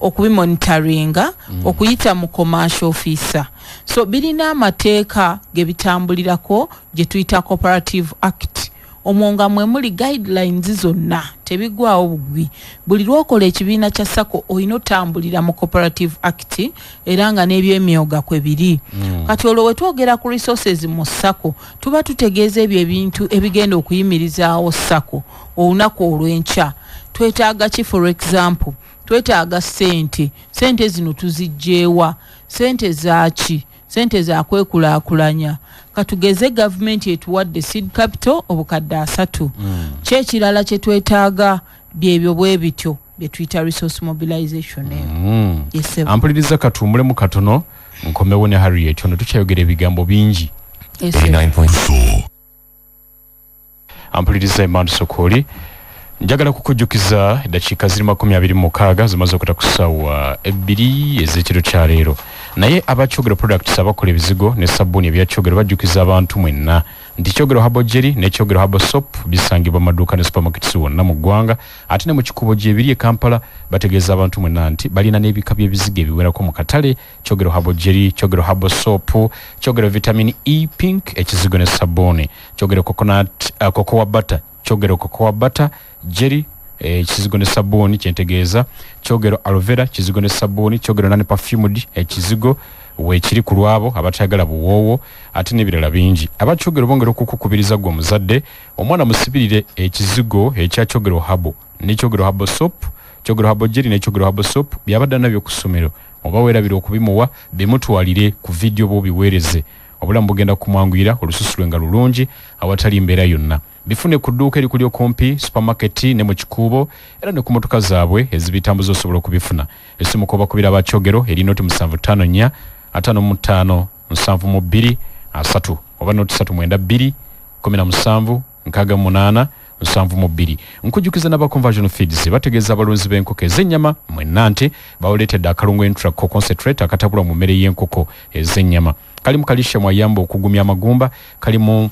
okubimonitoringa okuyita mu commercial officer so birina amateeka ge bitambulirako gye tuyita cooperative act omwonga mwe muli guidelines zonna tebigwawo bugwi buli lwokola ekibiina kya sako olina otambulira mu cooperative act era nga n'ebyemyoga kwe biri kati olwo wetwogera ku resources mu sako tuba tutegeeza ebyo ebintu ebigenda okuyimirizaawo sako olunaku olw'enkya twetaaga ki for example twetaaga sente zino tuzijjeewa sente zaaki sente za kwekulaakulanya katugeze gavumenti etuwadde seed capital obukadde 3 kyekirala kye twetaaga byebyo bwe bityo bye tuyita resource mobilization ampuliriza katumbulemu katono nkomewo ne Harriet ono tukyayogera ebigambo bingi 89.4 ampuliriza Emmanuel Sokoli njagala kukujjukiza eddakiika ziri 26 zimaze okuta ku ssaawa 2 ez'ekiro kya leero naye abakyogero products abakola ebizigo ne sabbuuni ebyakyogero bajjukiza abantu mwenna nti kyogero habo jerry ne kyogero habo soap bisangibwa maduuka ne supermarkets wonna mu ggwanga ate ne mu kikubo gyebiri e Kampala bategeeza abantu mwenna nti balina n'ebika by'ebizigo ebiwerako mu katale kyogero habo jerry kyogero habo soap kyogero vitamin E pink ekizigo ne sabbuuni kyogero cocoa butter kyogero cocoa butter jerry ekizigo ne sabuni kyentegeeza kyogero aloe vera kizigo ne sabuni kyogero nane perfumed ekizigo wekiri ku lwabo abatayagala buwoowo ate n'ebirala bingi abakyogero bongera okukukubiriza gwe omuzadde omwana musibirire ekizigo ekya kyogero habo ne kyogero habo soap kyogero habo jelly ne kyogero habo soap byabadde nabyo ku ssomero oba weerabira okubimuwa bimutwalire ku vidiyo bwobiweereze obulamu bugenda kumwanguyira olususu lwenga lulungi awatali mbeera yonna bifune ku dduuka eri kulyo kumpi supermarket ne mu kikuubo era ne ku motoka zaabwe ezibitambuza osobola okubifuna essimu koba kubira abakyogero eri noti 754 55 7 3 oba noti 392 17 68 7 nkujjukiza n'aba conversion feeds bategeeza abalunzi b'enkoko ez'ennyama mwenante bawoleetedde akalungu entraco concentrate akatabulwa mu mmere y'enkoko ez'ennyama kalimu calcium ayamba okugumya amagumba kalimu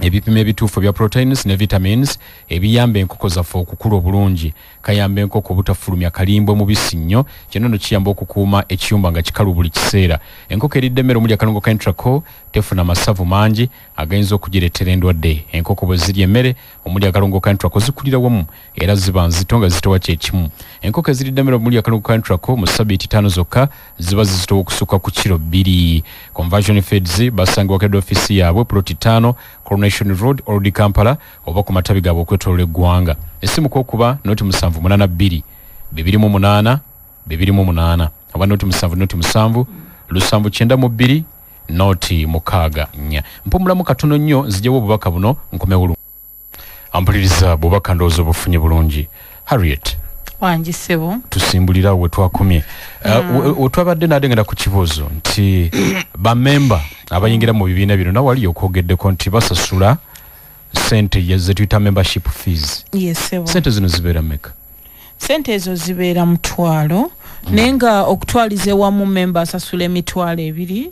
ebipimo ebituufu bya proteins ne vitamins ebiyamba enkoko zaffe okukula obulungi kayamba enkoko obutafulumya kalimbwe mubisi nnyo kyennono kiyamba okukuuma ekiyumba nga kikalu buli kiseera enkoko eridde emmere omuli akalungo ka entraco tefuna masavu mangi agayinza okugireetera endwadde enkoko bwe zirya emmere omuli akalungo ka entraco zikulira wamu era ziba nzito nga zitowa kyekimu enkoko eziridde emmere omuli akalungo ka entraco mu ssabbiiti 5 zokka ziba zizitowa okusukka ku kiro 2 conversion feeds basangibwa kedde ofisi yaabwe ploti 5 Coronation Road Old Kampala oba ku matabi gaabwe okwetoolola eggwanga essimu kokuba noti 782 208 208 oba noti 7 7 noti 64 mpumulamu katono nnyo nzijewo obubaka buno nkome bulungi ampuliriza bubaka ndowooza obufunye bulungi Harriet wangi ssebo tusimbulira we twakomye otwabadde n'adengera ku kibuuzo nti bamemba abayingira mu bibiina bino nawe wali okwogeddeko nti basasula sente ze tuyita membership fees sente zino zibeera mmeka sente ezo zibeera mutwalo naye nga okutwaliza ewamu memba asasula emitwalo 2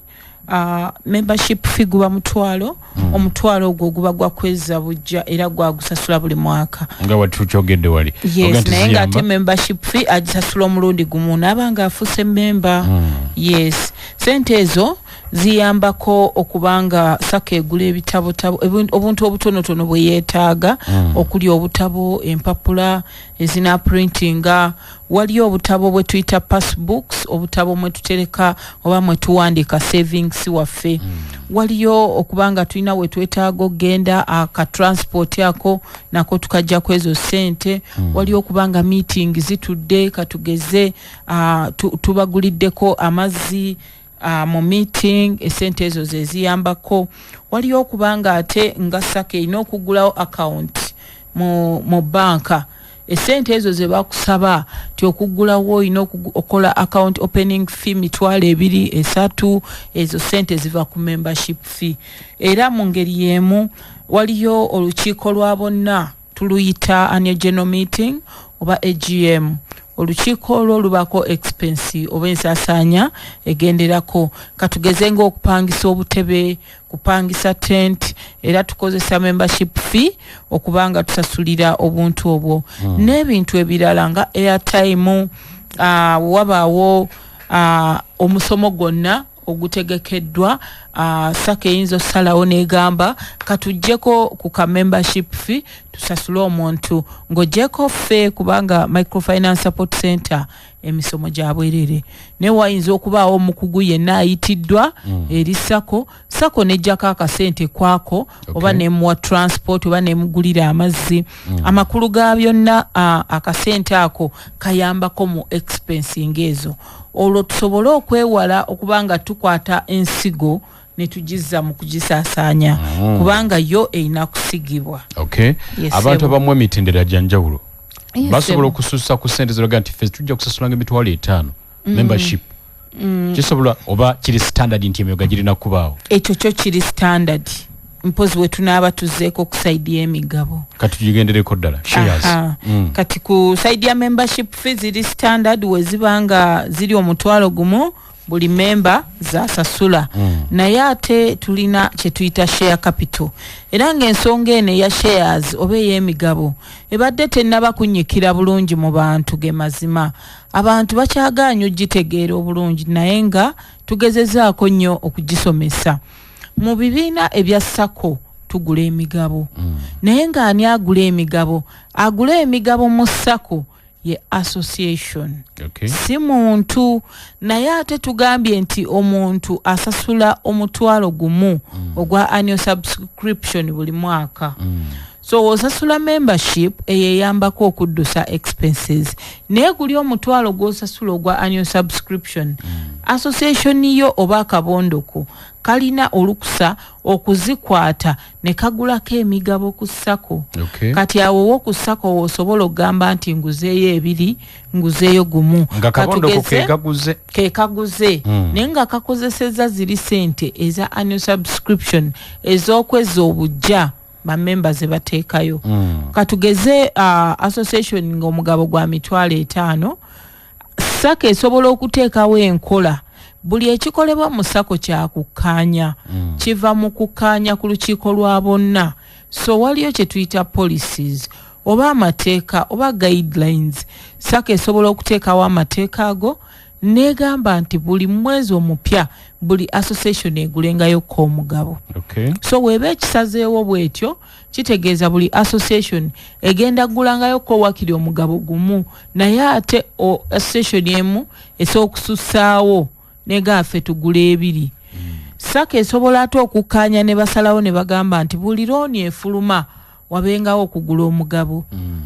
membership fee guba mutwalo omutwalo ogwo guba gwa kweza bujja era gwagusasula buli mwaka nga watukyogedde wali yes naye nga ate membership fee agisasula omulundi gumu n'abanga afuse memba yes sente ezo ziyambako okubanga saka egula ebitabo obuntu obutonotono bwe yeetaaga okuli obutabo empapula ezina printinga waliyo obutabo bwe tuyita passbooks obutabo mwe tutereka oba mwe tuwandika savings waffe waliyo okubanga tulina we twetaaga okgenda akatransport yako nako tukajja kwezo sente waliyo okubanga meeting zitudde katugeze tubaguliddeko amazzi mu meeting esente ezo zeziyambako waliyo okubanga ate nga saka erina okugulawo account mu banka esente ezo ze bakusaba ti okugulawo olina okola account opening fee mitwalo 2-3 ezo sente ziva ku membership fee era mu ngeri y'emu waliyo olukiiko lwa bonna tuluyita annual general meeting oba AGM olukiiko olwo lubako expense oba ensaasaanya egenderako katugeze ng'okupangisa obutebe kupangisa tent era tukozesa membership fee okubanga tusasulira obuntu obwo n'ebintu ebirala nga airtime wabaawo omusomo gwonna ogutegekeddwa saka eyinza osalawo negamba katujjeko ku ka membership fee tusasule omuntu ng'ojjeko ffe kubanga microfinance support center emisomo gya bwerere naye wayinza okubaawo omukugu yenna ayitiddwa eri sako nejjako akasente kwako oba nemuwa transport oba nemugulira amazzi amakulu ga byonna akasente ako kayambako mu expensing ezo olwo tusobole okwewala okubanga tukwata ensigo netujizza mu kugisaasaanya kubanga yo erina kusigibwa abantu abamu emitendera gyanjawulo basobola okususa ku sente ziraga nti ffe tujja kusasulanga emitwalo 5 membership kisobola oba kiri standard nti emyoga girina kubaawo ekyo kyo kiri standard mpozi we tunaaba tuzeeko ku side y'emigabo kati tugigendereko ddala shares kati ku side ya membership fee ziri standard we zibanga ziri omutwalo gumu buli memba zasasula naye ate tulina kye tuyita share capital era ng'ensonga eno eya shares oba ey'emigabo ebadde tennaba kunnyikira bulungi mu bantu ge mazima abantu bakyagaanye ogitegeera obulungi naye nga tugezezaako nnyo okugisomesa mu bibiina ebya sako tugula emigabo naye ng'ani agula emigabo mu SACCO ye association si muntu naye ate tugambye nti omuntu asasula omutwalo gumu ogwa annual subscription buli mwaka so osasula membership eyeyambako okuddusa expenses naye guli omutwalo gw'osasula ogwa annual subscription association yo oba akabondoko kalina olukusa okuzikwata ne kagulako emigabo ku SACCO kati awo wo ku SACCO wosobola okugamba nti nguzeeyo 2 nguzeeyo 1 nga kabondoko kekaguze naye nga kakozeseza ziri sente eza annual subscription ez'okweza obujja bamemba ze bateekayo katugeze association ng'omugabo gwa mitwalo 5 SACCO esobola okuteekawo enkola buli ekikolebwa mu SACCO kya kukkaanya kiva mu kukkaanya ku lukiiko lwa bonna so waliyo kye tuyita policies oba amateeka oba guidelines SACCO esobola okuteekawo amateeka ago negamba nti buli mwezi omupya buli association egulengayo ko omugabo so weba ekisazeewo bwetyo kitegeeza buli association egenda gulangayo ko wakiri omugabo gumu naye ate association emu esookusussaawo negaffe tugula 2 SACCO esobola ate okukkaanya ne basalawo ne bagamba nti buli looni efuluma wabengawo okugula omugabo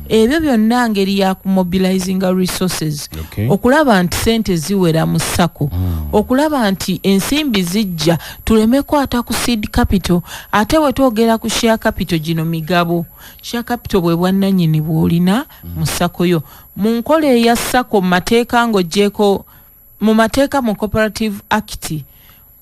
ebyo byonna ngeri ya kumobilizinga resources okulaba nti sente ziwera mu SACCO okulaba nti ensimbi zijja tuleme kwata ku seed capital ate wetwogera ku share capital gino migabo share capital bwe bwannannyini bw'olina mu SACCO yo mu nkola eya SACCO mateeka ng'oggyeko mu mateeka mu Cooperative Act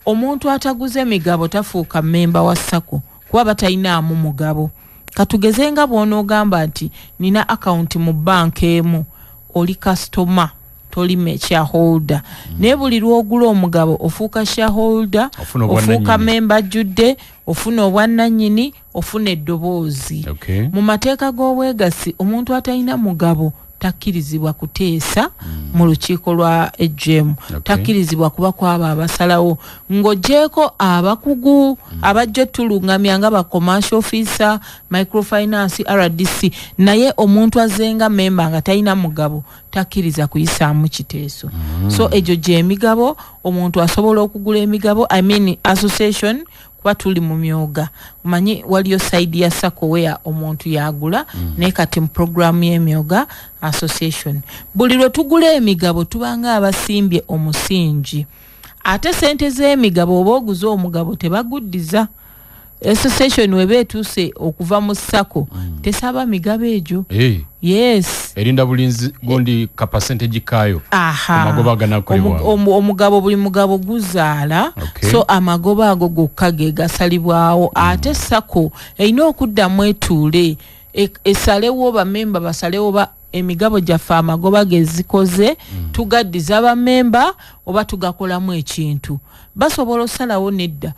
omuntu ataguze migabo tafuuka memba wa SACCO kuba batalinaamu mugabo katugeze nga bw'onoogamba nti nina account mu bank emu oli customer toli shareholder naye buli lw'ogula omugabo ofuuka shareholder ofuuka memba ajjudde ofuna obwannannyini ofuna eddoboozi mu mateeka g'obwegasi omuntu atalina mugabo takkirizibwa kuteesa mu lukiiko lwa EGM takkirizibwa kuba kwaba abasalawo ng'oggyeko abakugu abajja tulungamya nga ba commercial officer microfinance RDC naye omuntu azenga memba nga talina mugabo takkiriza kuyisaamu kiteeso so egyo gy'emigabo omuntu asobola okugula emigabo association kuba tuli mu myoga manyi waliyo side ya SACCO wea omuntu yagula naye kati mu programu y'emyoga association buli lwe tugula emigabo tubanga abasimbye omusingi ate sente z'emigabo oba oguze omugabo tebaguddiza association weba etuuse okuva mu SACCO tesaba migabo egyo yes erinda bulinzi gondi ka percentage kayo amagoba ganakolebwa omugabo buli mugabo guzaala so amagoba ago gokka ge gasalibwawo ate SACCO erina okuddamu etuule esalewo bamemba basalewo ba emigabo gyaffe amagoba gezikoze tugaddiza bamemba oba tugakolamu ekintu basobola osalawo nedda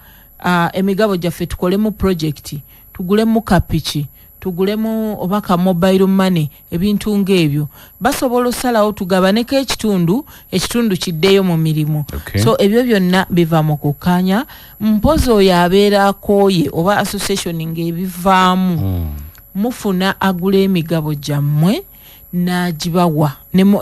emigabo gyaffe tukolemu project tugulemu kapiki tugulemu obaka mobile money ebintu ng'ebyo basobola osalawo tugabaneko ekitundu kiddeyo mu mirimu so ebyo byonna biva mu kukkaanya mpozi oyo abeera akooye oba association ng'ebivaamu mufuna agula emigabo gyammwe n'agibawa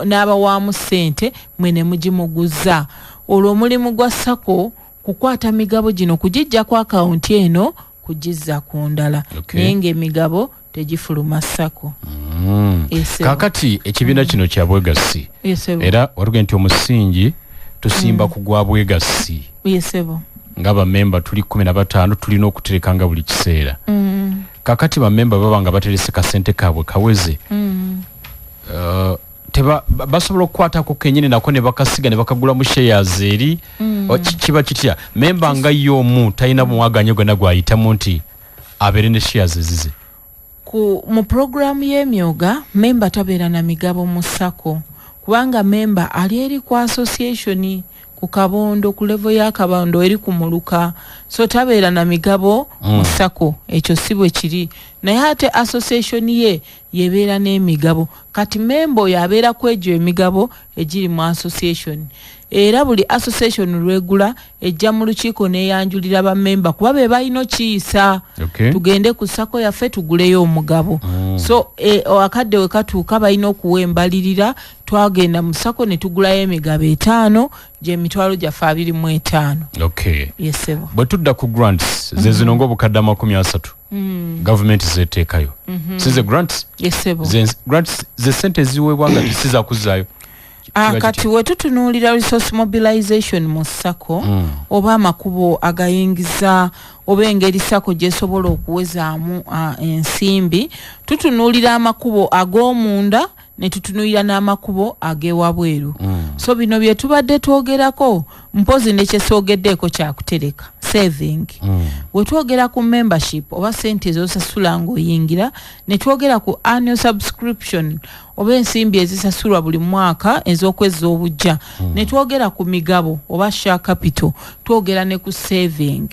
n'abawaamu ssente mwe ne mugimuguza olwo omulimu gwa SACCO kukwata migabo gino kugijja ku akawunti eno kugizza ku ndala naye ng'emigabo tegifuluma SACCO kakati ekibiina kino kya bwegasi era watuge nti omusingi tusimba ku gwa bwegasi nga bamemba tuli 15 tulina okuterekanga buli kiseera kakati bamemba baba nga baterese kasente kaabwe kaweze basobola okukwatako kenyini nako ne bakasiga ne bakagula mu shares eri kiba kitya memba nga y'omu talina bumwaganyo gonna gwayitamu nti abeere ne shares ezize mu programu y'emyoga memba tabeera na migabo mu SACCO kubanga memba ali eri ku association ku kabondo ku level ya kabondo eri ku muluka so tabeera na migabo mu SACCO ekyo si bwe kiri naye ate association ye yebeera n'emigabo kati memba oyo abeera ku egyo emigabo egiri mu association era buli association regula ejja mu lukiiko neyanjulira bammemba kuba be balina kiyisa tugende ku sako yaffe tuguleyo omugabo so akadde we katuuka balina okuwembalirira twagenda mu sako ne tugulayo emigabo 5 gy'emitwalo gyaffe 25 yesebo bwe tudda ku grants ze zino ng'obukadde 30 government zeteekayo size grants yesebo grants ze sente ziweebwa nga tisiza kuzaayo kati we tutunuulira resource mobilization mu sako oba amakubo agayingiza oba engeri sako gyesobola okuwezaamu ensimbi tutunuulira amakubo ag'omunda ne tutunuulira n'amakubo ag'ewabweru so bino bye tubadde twogerako mpozi ne kyesoogeddeeko kyakutereka saving we twogera ku membership oba sente ezosasula ng'oyingira ne twogera ku annual subscription oba ensimbi ezisasulwa buli mwaka ez'okwezza obujja ne twogera ku migabo oba share capital twogera ne ku saving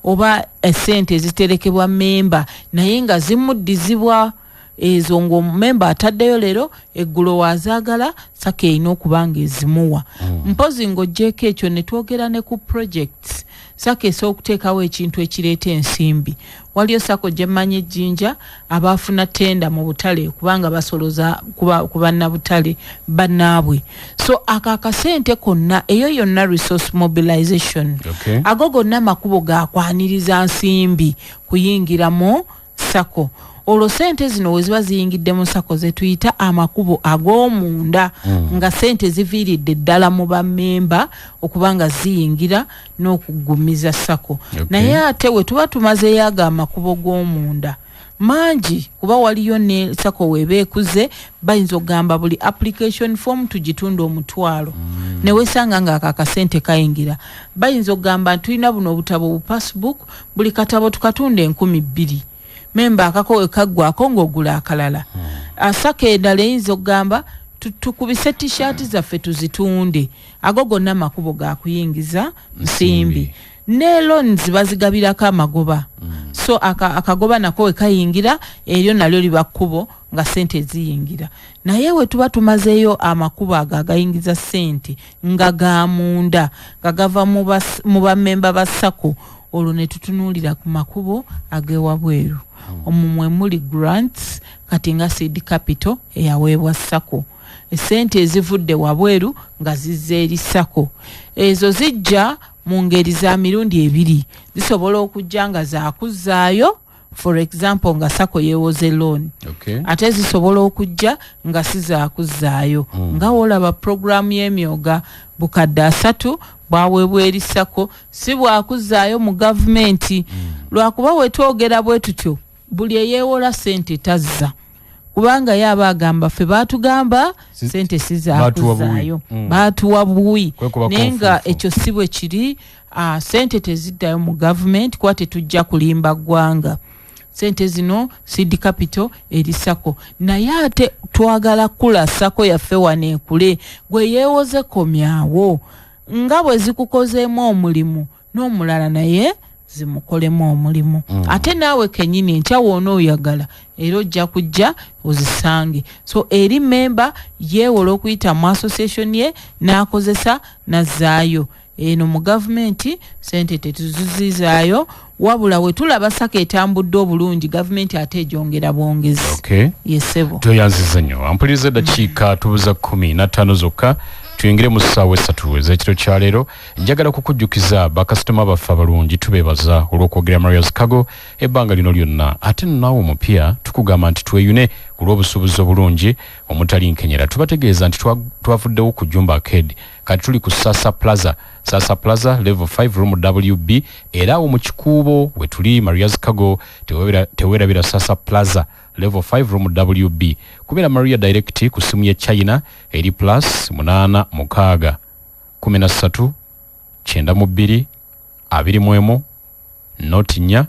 oba esente eziterekebwa memba naye nga zimuddizibwa ezo ng'omumemba ataddeyo leero eggulo waazaagala sako erina okuba nga ezimuwa mpozi ng'oggyeko ekyo ne twogera ne ku projects sako esobola okuteekawo ekintu ekireeta ensimbi waliyo sako gyemmanyi ejjinja abaafuna tenda mu butale kubanga basoloza ku bannabutale bannaabwe so akakasente konna eyo yonna resource mobilization ago gonna makubo gakwaniriza nsimbi kuyingiramu sako olwo sente zino we ziba ziyingidde mu sako ze tuyita amakubo ag'omunda nga sente ziviiridde ddala mu bammemba okuba nga ziyingira n'okuggumiza sako naye ate we tuba tumazeyo ago amakubo g'omunda mangi kuba waliyo ne sako weeba ekuze bayinza okugamba buli application form tugitunda $1,000 ne wesanga nga akakasente kayingira bayinza okugamba tulina buno obutabo bu passbook buli katabo tukatunda 2,000 memba akakowe kaggwako ng'ogula akalala asaka endala eyinza okugamba tukubise t-shirt zaffe tuzitunde ago gonna makubo ga kuyingiza nsimbi ne loans bazigabirako amagoba so akagoba nako we kayingira eryo nalyo liba kkubo nga sente ziyingira naye we tuba tumazeeyo amakubo ago agayingiza sente nga gamunda nga gava mu bammemba ba sako olwo ne tutunuulira ku makubo ag'ewabweru omumwe muli grants kati nga seed capital eyaweebwa sako esente ezivudde wabweru nga zizza eri sako ezo zijja mu ngeri za mirundi 2 zisobola okujja nga zaakuzaayo for example nga sako yeewoze loan ate zisobola okujja nga sizaakuzaayo nga wolaba programu y'emyoga bukadde 3 bwaweebwa eri sako si bwakuzaayo mu gavumenti lwakuba wetwogera bwe tutyo buli eyeewola sente tazza kubanga yaba agamba ffe baatugamba sente sizaakuzaayo baatuwa buwi naye nga ekyo si bwe kiri sente teziddayo mu gavumenti kuba tetujja kulimba ggwanga sente zino seed capital eri sako naye ate twagala kula sako yaffe waneekule gwe yeewoze komyawo nga bwe zikukozeemu omulimu n'omulala naye zimukolemu omulimu ate naawe kenyini enkya woona oyagala era ojja kujja ozisange so eri memba yeewola okuyita mu association ye n'akozesa nazzaayo eno mu gavumenti sente tetuzizizaayo wabula we tulaba sako etambudde obulungi gavumenti ate ejongera bwongezi yesebo toyanziza nnyo ampuliriza eddakiika tubuza 15 zokka tuyingire mu ssaawa 3 ez'ekiro kya leero njagala kukujjukiza bakasitoma baffe abalungi tubeebaza olw'okwogera Marias Kago ebbanga lino lyonna ate naawe omupya tukugamba nti tweyune olw'obusuubuzi obulungi omutali nkenyera tubategeeza nti twavuddewo ku Jumba Arcade kati tuli ku Sasa Plaza level 5 room WB era awo mu kikuubo we tuli Marias Kago teweerabira Sasa Plaza level 5 room WB kubera Maria direct ku simu ye China eri plus 8 6 13 92 21 noti 4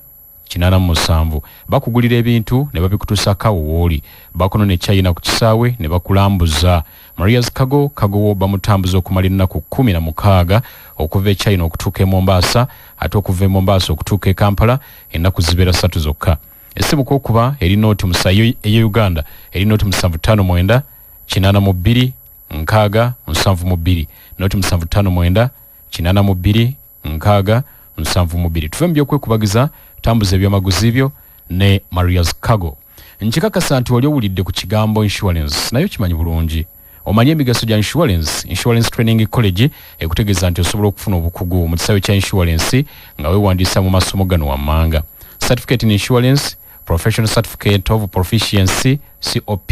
87 bakugulira ebintu ne babikutusaka wooli bakono ne China ku kisaawe ne bakulambuza Marias Kago wo bamutambuza okumala ennaku 16 okuva e China okutuuka e Mombasa ate okuva e Mombasa okutuuka e Kampala ennaku zibeera 3 zokka esimu kokuba eri noti musayo e Uganda eri noti 759 82 nkaaga 72 noti 759 82 nkaaga 72. Tuve mu by'okwekubagiza tambuza ebyamaguzi byo ne Maria's Cargo. Nkikakasa nti wali owulidde ku kigambo insurance nayo kimanyi bulungi. Omanyi emigaso gya Insurance Training College ekutegeeza nti osobola okufuna obukugu mu kisaawe kya insurance nga weewandiisa mu masomo gano wammanga. Certificate in Insurance, Professional Certificate of Proficiency, COP.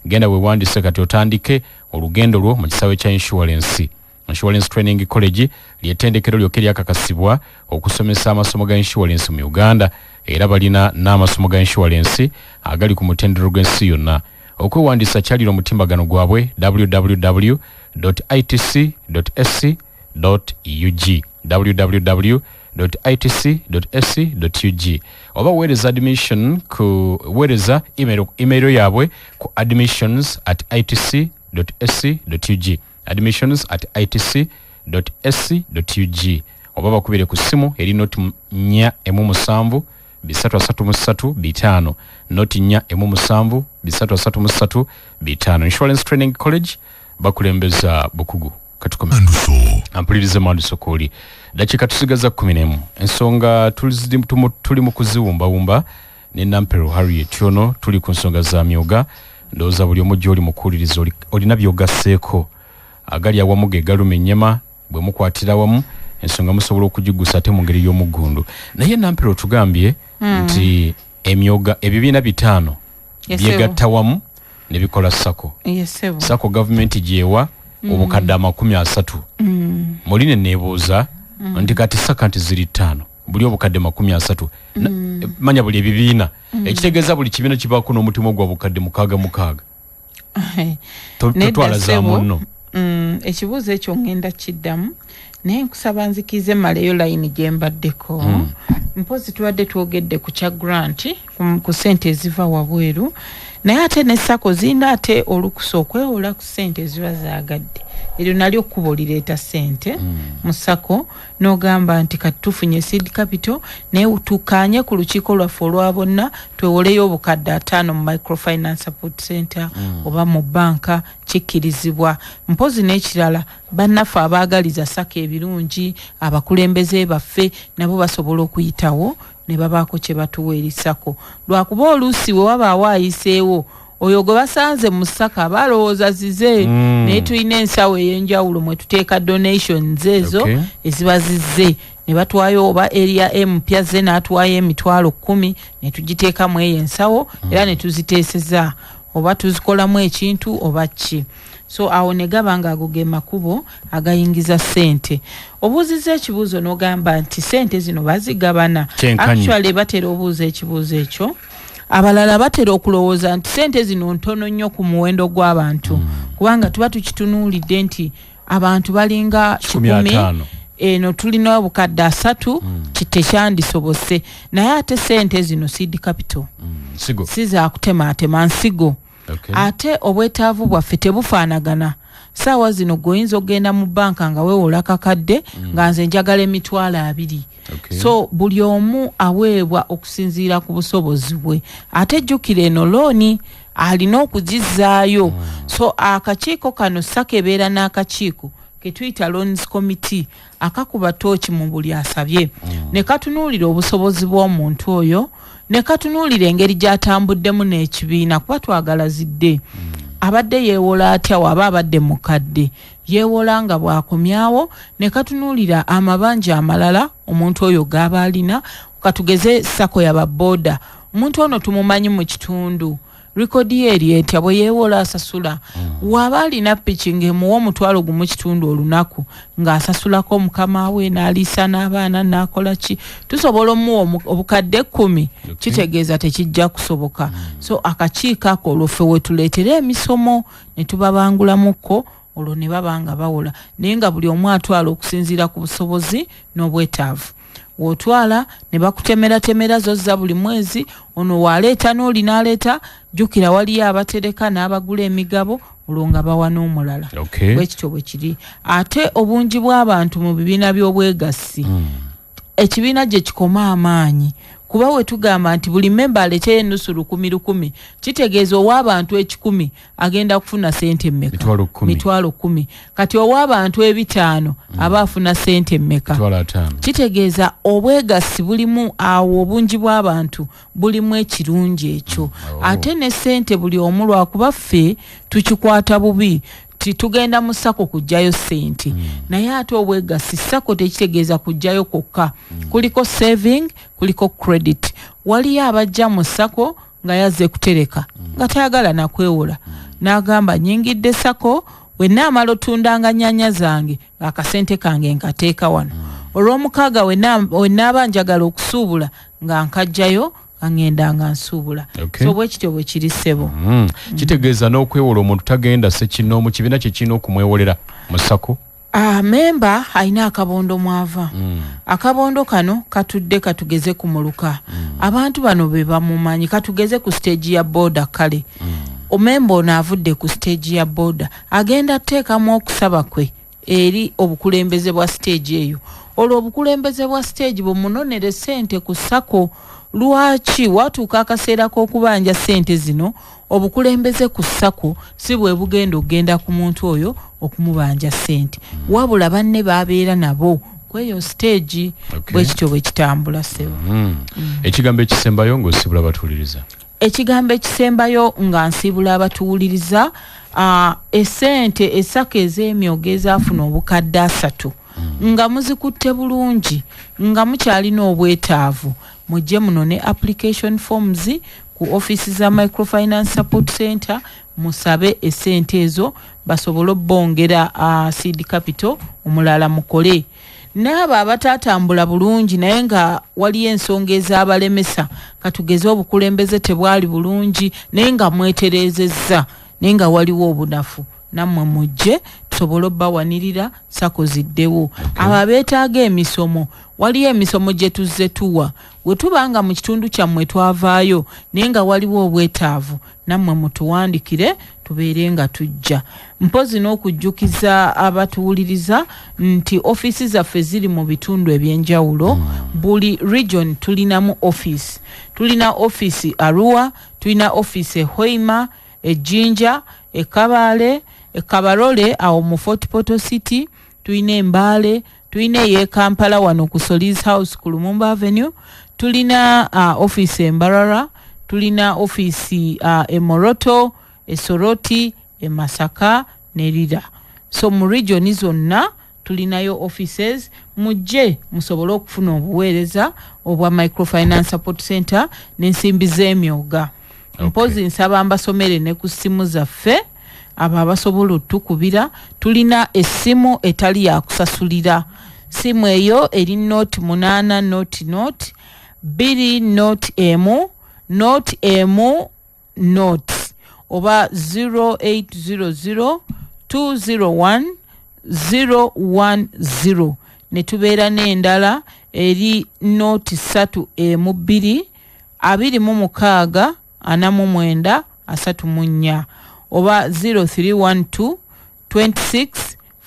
Genda weewandiise kati otandike olugendo lwo mu kisaawe kya insurance. Insurance Training College ly'ettendekero lyokka eryakakasibwa okusomesa amasomo ga insurance mu Uganda era balina n'amasomo ga insurance agali ku mutendero gw'ensi yonna. Okwewandiisa kyalira omutimbagano gwabwe www.itc.sc.ug www.itc.sc.ug oba weereza admission ku weereza email yaabwe ku admissions@itc.sc.ug admissions@itc.sc.ug oba bakubire ku simu eri noti 417 333 noti 417 333 Insurance Training College bakulembeza bukugu katukome ampulirize Manduso koli dakika tusigaza 11 ensonga tuli mu kuziwumba ne Nampero Harriet yono tuli ku nsonga za myoga ndoza buli omujjo oli mukulirizo olina byogaseeko agali awamu ge galumenyema bwe mukwatira wamu ensonga musobola okugigusa ate mu ngeri y'omugundu naye Nampero tugambye nti emyoga ebibiina 5 byegatta wamu ne bikola sako sako government jewa obukadde 30 muline nebuuza nti kati sakanti ziri 5 buli obukadde 30 manya buli ebibiina ekitegeeza buli kibiina kibaako n'omutima gwa bukadde 6 totwala za munno ekibuuzo ekyo ngenda kiddamu naye nkusaba nzikize maleyo layini gye mbaddeko mpozi tubadde twogedde ku kya grant ku ssente eziva wabweru naye ate ne sako zina ate olukusa okwewola ku ssente eziba zaagadde eryo nalyo kkubo lireeta ssente mu sako n'ogamba nti kati tufunye seed capital naye tukanye ku lukiiko lwaffe olwa bonna twewoleyo obukadde 5 mu microfinance support center oba mu banka kikkirizibwa mpozi n'ekirala bannaffe abaagaliza sako ebirungi abakulembeze baffe nabo basobola okuyitawo ne babaako kye batuwa erisako lwakuba oluusi we wabaawo ayiseewo oyo gwe basanze mu ssaka balowooza zize naye tulina ensawo ey'enjawulo mwe tuteeka donations ezo eziba zizze ne batwayo oba area empya ze n'atwayo emitwalo 10 ne tugiteekamu eyo ensawo era ne tuziteeseza oba tuzikolamu ekintu oba ki so awo ne gaba nga ago ge makubo agayingiza ssente obuuziza ekibuuzo n'ogamba nti ssente zino bazigabana actually batera obuuza ekibuuzo ekyo abalala batera okulowooza nti ssente zino ntono nnyo ku muwendo gw'abantu kubanga tuba tukitunuulidde nti abantu balinga 10 eno tulina obukadde 3 kitekyandisobose naye ate ssente zino seed capital sizakutemaatema nsigo ate obwetaavu bwaffe tebufaanagana saawa zino goyinza ogenda mu banka nga weewola kakadde nga nze njagala emitwalo 2 so buli omu aweebwa okusinziira ku busobozi bwe ate jjukira eno looni alina okugizaayo so akakiiko kano sakebeera n'akakiiko ketuyita loans committee akakuba tooki mu buli asabye ne katunuulira obusobozi bw'omuntu oyo ne katunuulira engeri gy'atambuddemu n'ekibiina kuba twagala zidde abadde yeewola atya waba abadde mukadde yeewola nga bwakomyawo ne katunuulira amabanja amalala omuntu oyo g'aba alina katugeze sako yababooda omuntu ono tumumanyi mu kitundu rikodi ye eri etya bwe yeewola asasula waba alina piki ng'emuwa omutwalo gumu kitundu olunaku ng'asasulako mukama we n'aliisa n'abaana n'akola ki tusobola omuwa obukadde 10 kitegeeza tekijja kusoboka so akakiiko ako olwaffe wetuleetera emisomo ne tubabangulamuko olwo ne baba nga bawola naye nga buli omu atwala okusinziira ku busobozi n'obwetaavu wotwala ne bakutemera zozza buli mwezi ono waleeta n'oli n'aleeta jjukira waliyo abatereka n'abagula emigabo olwo nga bawa n'omulala bwekityo bwe kiri ate obungi bw'abantu mu bibiina by'obwegassi ekibiina gye kikoma amaanyi kuba we tugamba nti buli memba aleete ennusu 1,000 kitegeeza ow'abantu 10 agenda kufuna sente mmeka? Mitwalo 10. Kati ow'abantu 5 aba afuna sente mmeka? Kitegeeza obwegassi bulimu awo, obungi bw'abantu bulimu ekirungi ekyo. Ate ne sente buli omu lwakuba ffe tukikwata bubi tugenda mu ssako kujjayo sente. Naye ate obwegassi ssako tekitegeeza kujjayo kokka. Kuliko saving, kuliko credit. Waliyo abajja mu ssako nga yazze kutereka nga tayagala nakwewola, n'agamba nyingidde ssako we naamala otundanga nnyanya zange akasente kange nkateeka wano, olw'omukaaga we naaba njagala okusuubula nga nkajjayo angenda nga nsuubula. So bwe kityo bwe kiri ssebo. Kitegeeza n'okwewola omuntu tagenda sekinoomu kibiina kye kirina okumwewolera mu ssako. Memba alina akabondo mwava. Akabondo kano katudde katugeze ku muluka. Abantu bano be bamumanyi, katugeze ku stage ya boda kale. Omemba ono avudde ku stage ya boda agenda teekamu okusaba kwe eri obukulembeze bwa stage eyo. Olwo obukulembeze bwa stage bumunonere sente ku ssako. Lwaki watuuka akaseera k'okubanja sente zino obukulembeze ku ssako si bwe bugenda okugenda ku muntu oyo okumubanja sente, wabula banne babeera nabo kweyo stage. Bwe kityo bwe kitambula ssebo. Ekigambo ekisembayo ng'osiibula abatuwuliriza? Ekigambo ekisembayo nga nsiibula abatuwuliriza, esente essako ez'emyogo ezaafuna obukadde 3 nga muzikutte bulungi, nga mukyalina obwetaavu, mujje muno ne application forms ku office za Microfinance Support Center, musabe esente ezo basobole obbongera seed capital omulala mukole. N'abo abatatambula bulungi naye nga waliyo ensonga ez'abalemesa, katugeze obukulembeze tebwali bulungi naye nga mweterezezza naye nga waliwo obunafu, nammwe mujje tusobole obbawanirira ssako ziddewo. Abo abeetaaga emisomo, waliyo emisomo gye tuzze tuwa, bwe tubanga mu kitundu kyammwe twavaayo naye nga waliwo obwetaavu, nammwe mutuwandikire tubeere nga tujja. Mpozi n'okujjukiza abatuwuliriza nti office zaffe ziri mu bitundu ebyenjawulo. Buli region tulinamu office. Tulina office Arua, tulina office e Hoima, e Jinja, e Kabale, e Kabarole awo mu Fort Portal City, tulina Mbale, tulina ye Kampala wano ku Solis House ku Lumumba Avenue, tulina office e Mbarara, tulina office e Moroto, e Soroti, e Masaka ne Lira. So mu region zonna tulinayo offices. Mujje musobole okufuna obuweereza obwa Microfinance Support Center n'ensimbi z'emyoga. Mpozi nsaba mbasomere ne ku ssimu zaffe abo abasobola otukubira. Tulina essimu etali ya kusasulira. Simu eyo eri note 8 note 2 note emu note emu note oba 0800 201 010. Ne tubeera n'endala eri note 3 emu 2 26 49 34 oba 0312 26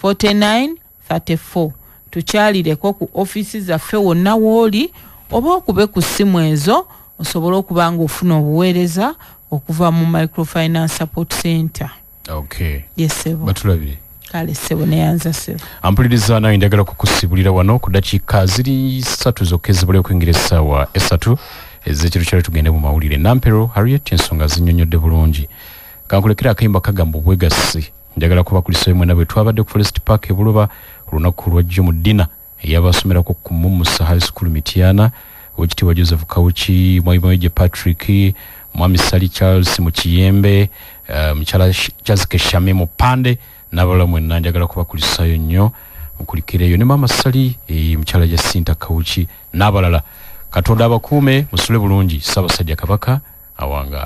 49 34. Tukyalireko ku office zaffe wonna wooli oba okube ku ssimu ezo osobole okuba nga ofuna obuweereza okuva mu Microfinance Support Center. Yes, sebo. Batulabire. Kale sebo neyanza sebo. Ampuliriza nawe njagala kukusibulira wano ku dakiika ziri 3 zokka ezibula okwingira essaawa 3 ez'ekiro kyali tugende mu mawulire. Nampero Harriet ensonga zinnyonnyodde bulungi. Kankulekera akayimba kagamba obwegassi. Njagala kubakulisa bwe mwena bwe twabadde ku Forest Park e Buloba olunaku lwajjo mu ddina ey'abasomerako ku Mumusa High School Mityana, Oweekitiibwa Joseph Kawuki, Mwaimaweje Patrick, Mwami Sali Charles mu Kiyembe, Mukyala Jazike Shame mu Pande, n'abalala mwenna njagala kubakulisayo nnyo mukulikireyo, ne Mama Sali, Mukyala Jacinta Kawuki n'abalala. Katonda abakuume musule bulungi. Ssaabasajja Kabaka awanga.